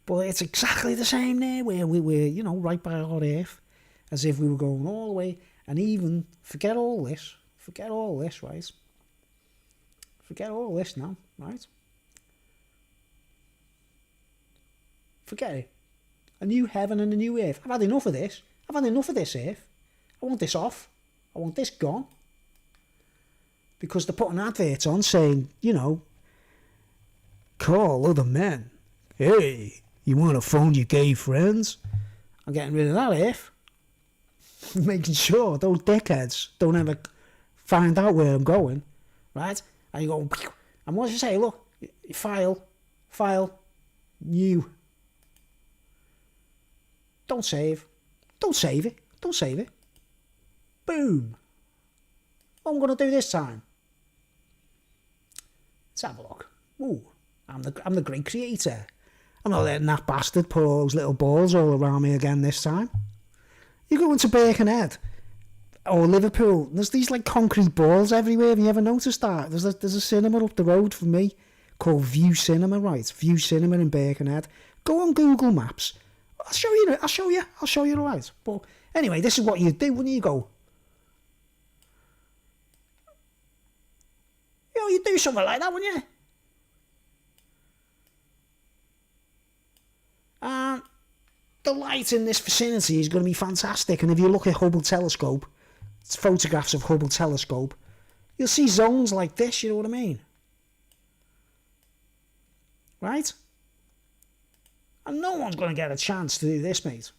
Speaker 1: But it's exactly the same there, where we're, you know, right by our Earth, as if we were going all the way, and even, forget all this, right? Forget all this now, right? Forget it. A new heaven and a new earth. I've had enough of this. I've had enough of this earth. I want this off. I want this gone. Because they're putting adverts on saying, you know, call other men. Hey, you want to phone your gay friends? I'm getting rid of that earth. Making sure those dickheads don't ever find out where I'm going, right? And you go, and what does it say? Look, file, new. Don't save it. Boom. What I'm going to do this time? Let's have a look. Ooh, I'm the great creator. I'm not letting that bastard put all those little balls all around me again this time. You go into Birkenhead or Liverpool, there's these like concrete balls everywhere. Have you ever noticed that? There's a cinema up the road from me called View Cinema, right? View Cinema in Birkenhead. Go on Google Maps. I'll show you the right. But anyway, this is what you do when you go. You know, you do something like that, wouldn't you? And the light in this vicinity is going to be fantastic. And if you look at Hubble telescope, it's photographs of Hubble telescope, you'll see zones like this, you know what I mean? Right? And no one's going to get a chance to do this, mate.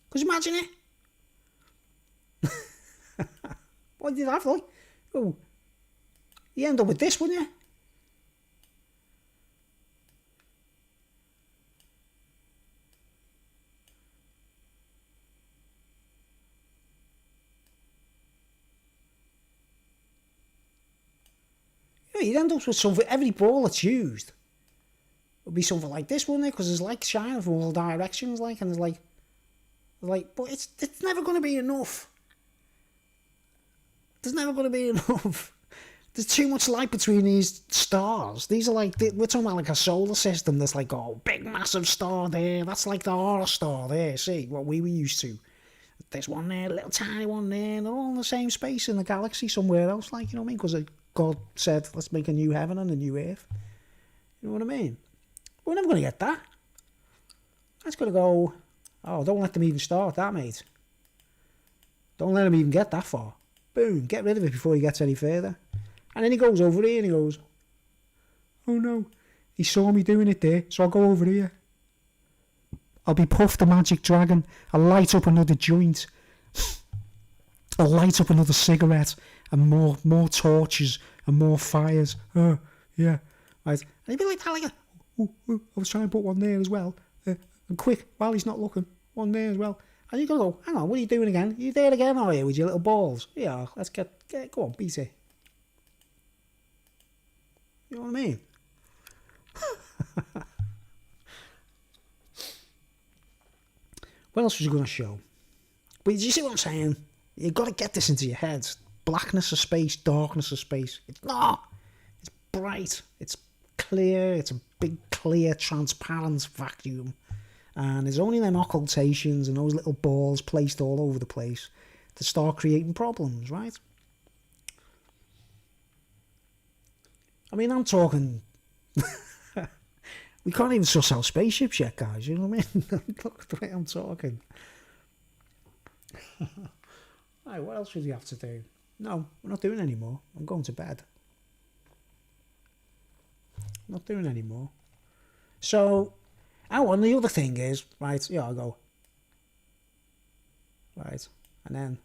Speaker 1: Because imagine it. What did I have, like? Oh, you end up with this, wouldn't you? You'd end up with something, every ball that's used would be something like this, wouldn't it? Because there's like shining from all directions, like, and there's like, but it's never going to be enough. There's never going to be enough. There's too much light between these stars. These are like, we're talking about like a solar system that's like, oh, big massive star there. That's like the Horus star there, see, what we were used to. There's one there, a little tiny one there, and they're all in the same space in the galaxy somewhere else, like, you know what I mean? Because God said, let's make a new heaven and a new earth. You know what I mean? We're never going to get that. That's going to go, oh, don't let them even start that, mate. Don't let him even get that far. Boom, get rid of it before he gets any further. And then he goes over here and he goes, oh no, he saw me doing it there, so I'll go over here. I'll be Puff the Magic Dragon. I'll light up another joint. I'll light up another cigarette and more torches and more fires. Oh, yeah. Right. And he'd be like that, like, I was trying to put one there as well. And quick, while he's not looking, one there as well. And you gotta go, hang on, what are you doing again? You there again, are you, with your little balls? Yeah, let's get go on, beat it. You know what I mean? What else was you going to show? But you see what I'm saying? You've got to get this into your heads. Blackness of space, darkness of space. It's not. It's bright. It's clear. It's a big, clear, transparent vacuum. And there's only them occultations and those little balls placed all over the place to start creating problems, right? I mean, I'm talking... We can't even suss out spaceships yet, guys. You know what I mean? Look at the way I'm talking. Right, what else would you have to do? No, we're not doing any more. I'm going to bed. I'm not doing any more. So, and the other thing is, right, yeah, I'll go. Right, and then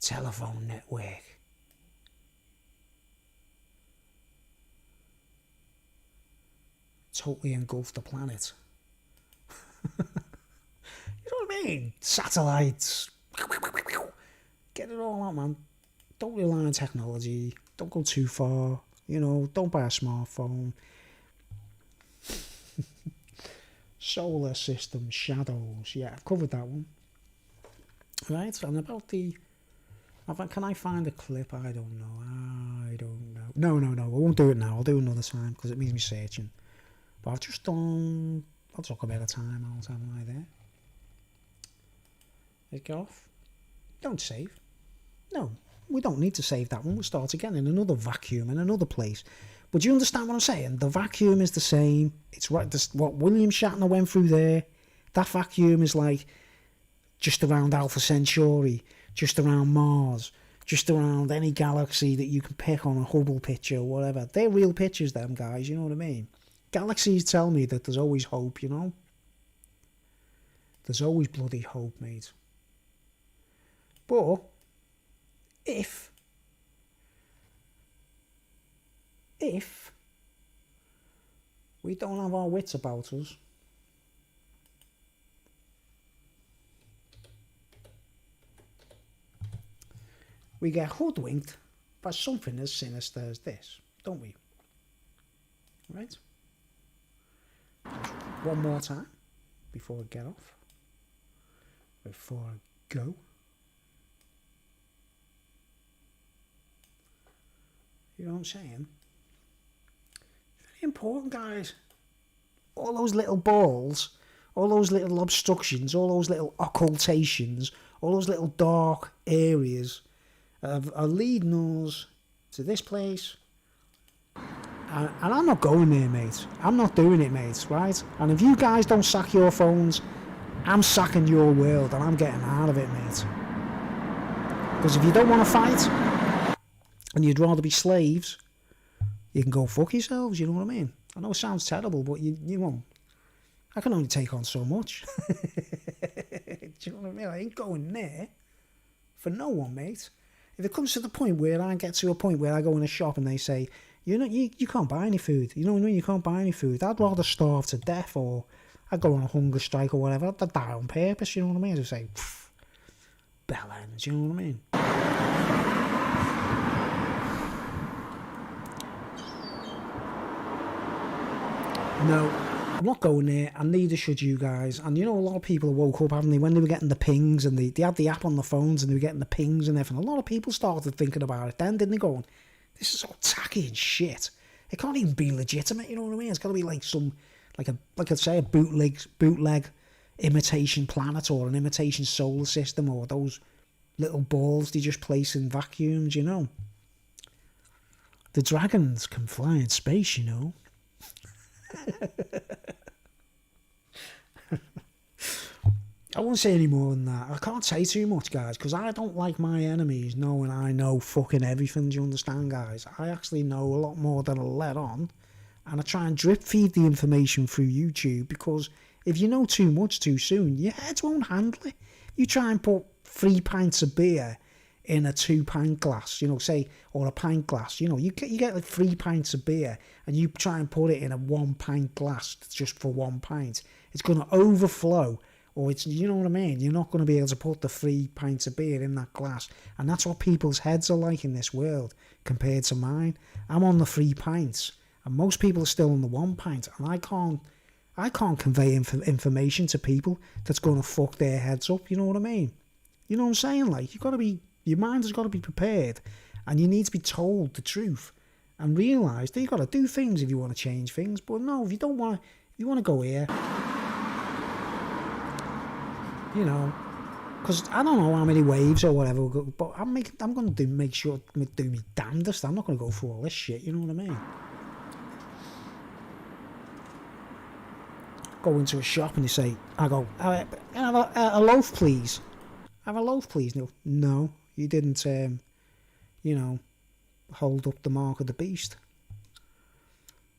Speaker 1: telephone network. Totally engulf the planet. You know what I mean? Satellites. Get it all out, man. Don't rely on technology. Don't go too far. You know, don't buy a smartphone. Solar system, shadows. Yeah, I've covered that one. Right, and about the... Can I find a clip? I don't know. No. I won't do it now. I'll do it another time because it means me searching. But I've just done... I'll talk about a time out, haven't I, there? Let's go off. Don't save. No, we don't need to save that one. We'll start again in another vacuum, in another place. But do you understand what I'm saying? The vacuum is the same. It's right. This, what William Shatner went through there, that vacuum is like just around Alpha Centauri, just around Mars, just around any galaxy that you can pick on a Hubble picture or whatever. They're real pictures, them guys, you know what I mean? Galaxies tell me that there's always hope, you know? There's always bloody hope, mate. But if we don't have our wits about us, we get hoodwinked by something as sinister as this, don't we? Right? One more time before I get off. Before I go. You know what I'm saying? Very important, guys. All those little balls, all those little obstructions, all those little occultations, all those little dark areas are leading us to this place. And I'm not going there, mate. I'm not doing it, mate, right? And if you guys don't sack your phones, I'm sacking your world and I'm getting out of it, mate. Because if you don't want to fight and you'd rather be slaves, you can go fuck yourselves, you know what I mean? I know it sounds terrible, but you won't. I can only take on so much. Do you know what I mean? I ain't going there for no one, mate. If it comes to the point where I get to a point where I go in a shop and they say, you can't buy any food. You know what I mean? You can't buy any food. I'd rather starve to death, or I'd go on a hunger strike or whatever. I'd die on purpose, you know what I mean? I'd say, bell ends, you know what I mean? No, I'm not going there, and neither should you guys. And you know, a lot of people woke up, haven't they, when they were getting the pings, and they had the app on the phones, and they were getting the pings and everything. A lot of people started thinking about it then, didn't they, going, this is all tacky and shit. It can't even be legitimate, you know what I mean? It's got to be like some, like I'd say, a bootleg imitation planet or an imitation solar system, or those little balls they just place in vacuums, you know. The dragons can fly in space, you know. I won't say any more than that. I can't say too much, guys, because I don't like my enemies knowing I know fucking everything. Do you understand, guys? I actually know a lot more than I let on, and I try and drip feed the information through YouTube, because if you know too much too soon, your heads won't handle it. You try and put 3 pints of beer in a 2-pint glass, you know, say, or a pint glass, you know, you get like 3 pints of beer, and you try and put it in a 1-pint glass just for 1 pint. It's going to overflow. Or it's, you know what I mean? You're not going to be able to put the 3 pints of beer in that glass. And that's what people's heads are like in this world compared to mine. I'm on the 3 pints, and most people are still on the 1 pint. And I can't convey information to people that's going to fuck their heads up. You know what I mean? You know what I'm saying? Like, your mind has got to be prepared, and you need to be told the truth and realise that you've got to do things if you want to change things. But no, if you don't want to, if you want to go here, you know, because I don't know how many waves or whatever, but I'm going to make sure to do me damnedest. I'm not going to go through all this shit, you know what I mean? Go into a shop and you say, I go, have a loaf, please. Have a loaf, please. No, you didn't, you know, hold up the mark of the beast.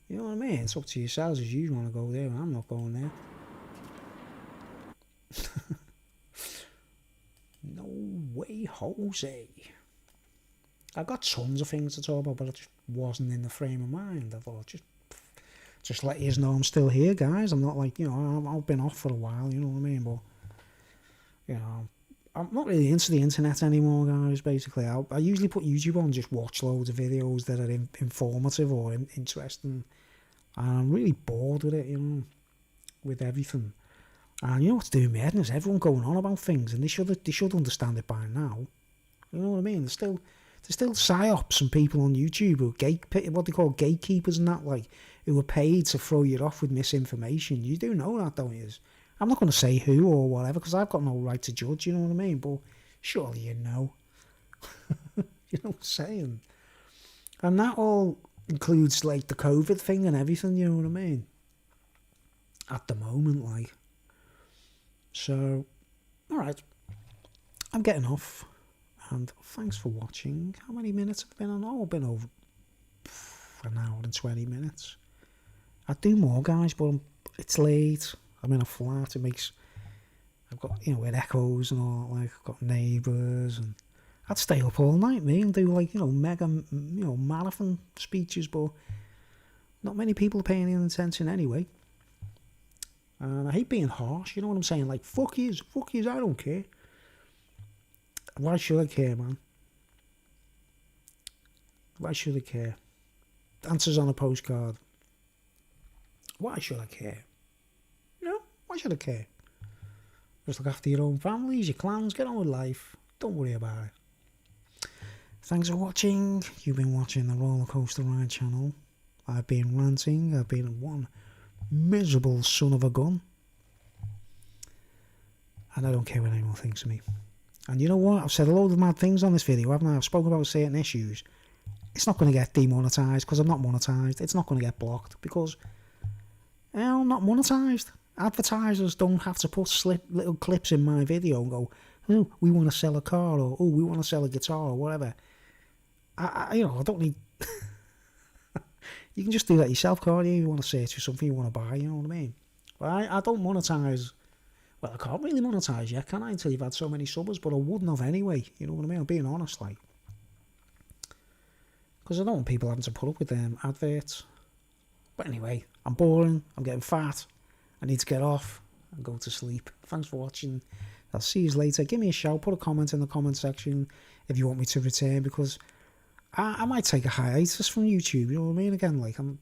Speaker 1: You know what I mean? It's up to yourselves if you want to go there. I'm not going there. No way, Jose. I got tons of things to talk about, but I just wasn't in the frame of mind. I thought, just let you know I'm still here, guys. I'm not like, you know, I've been off for a while, you know what I mean? But, you know, I'm not really into the internet anymore, guys, basically. I usually put YouTube on, just watch loads of videos that are informative or interesting. And I'm really bored with it, you know, with everything. And you know what's doing me head is everyone going on about things, and they should understand it by now. You know what I mean? There's still psyops and people on YouTube who are what they call gatekeepers and that, like, who are paid to throw you off with misinformation. You do know that, don't you? I'm not going to say who or whatever, because I've got no right to judge, you know what I mean? But surely you know. You know what I'm saying? And that all includes, like, the COVID thing and everything, you know what I mean? At the moment, like. So, alright. I'm getting off. And thanks for watching. How many minutes have I been on? Oh, I've been over an hour and 20 minutes. I'd do more, guys, but it's late. I'm in a flat. I've got, you know, it echoes and all, like, I've got neighbours, and I'd stay up all night, me, and do, like, you know, marathon speeches, but not many people are paying any attention anyway. And I hate being harsh, you know what I'm saying? Like, fuck yous, I don't care. Why should I care, man? Why should I care? Answers on a postcard. Why should I care? You know, why should I care? Just look after your own families, your clans, get on with life. Don't worry about it. Thanks for watching. You've been watching the Roller Coaster Ride channel. I've been ranting. I've been one miserable son of a gun. And I don't care what anyone thinks of me. And you know what? I've said a load of mad things on this video, haven't I? I've spoken about certain issues. It's not going to get demonetised because I'm not monetised. It's not going to get blocked because, you know, I'm not monetised. Advertisers don't have to put little clips in my video and go, oh, we want to sell a car, or oh, we want to sell a guitar, or whatever. I don't need... You can just do that yourself, can't you? You want to search for something you want to buy, you know what I mean? But I don't monetise. Well, I can't really monetise yet, can I? Until you've had so many subbers, but I wouldn't have anyway. You know what I mean? I'm being honest, like. Because I don't want people having to put up with them adverts. But anyway, I'm boring. I'm getting fat. I need to get off and go to sleep. Thanks for watching. I'll see you later. Give me a shout. Put a comment in the comment section if you want me to return, because I might take a hiatus from YouTube. You know what I mean? Again, like, I'm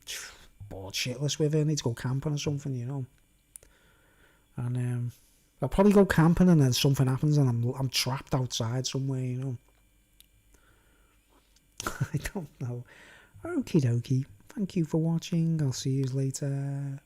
Speaker 1: bored shitless with it. I need to go camping or something, you know. And I'll probably go camping and then something happens and I'm trapped outside somewhere, you know. I don't know. Okie dokie. Thank you for watching. I'll see you later.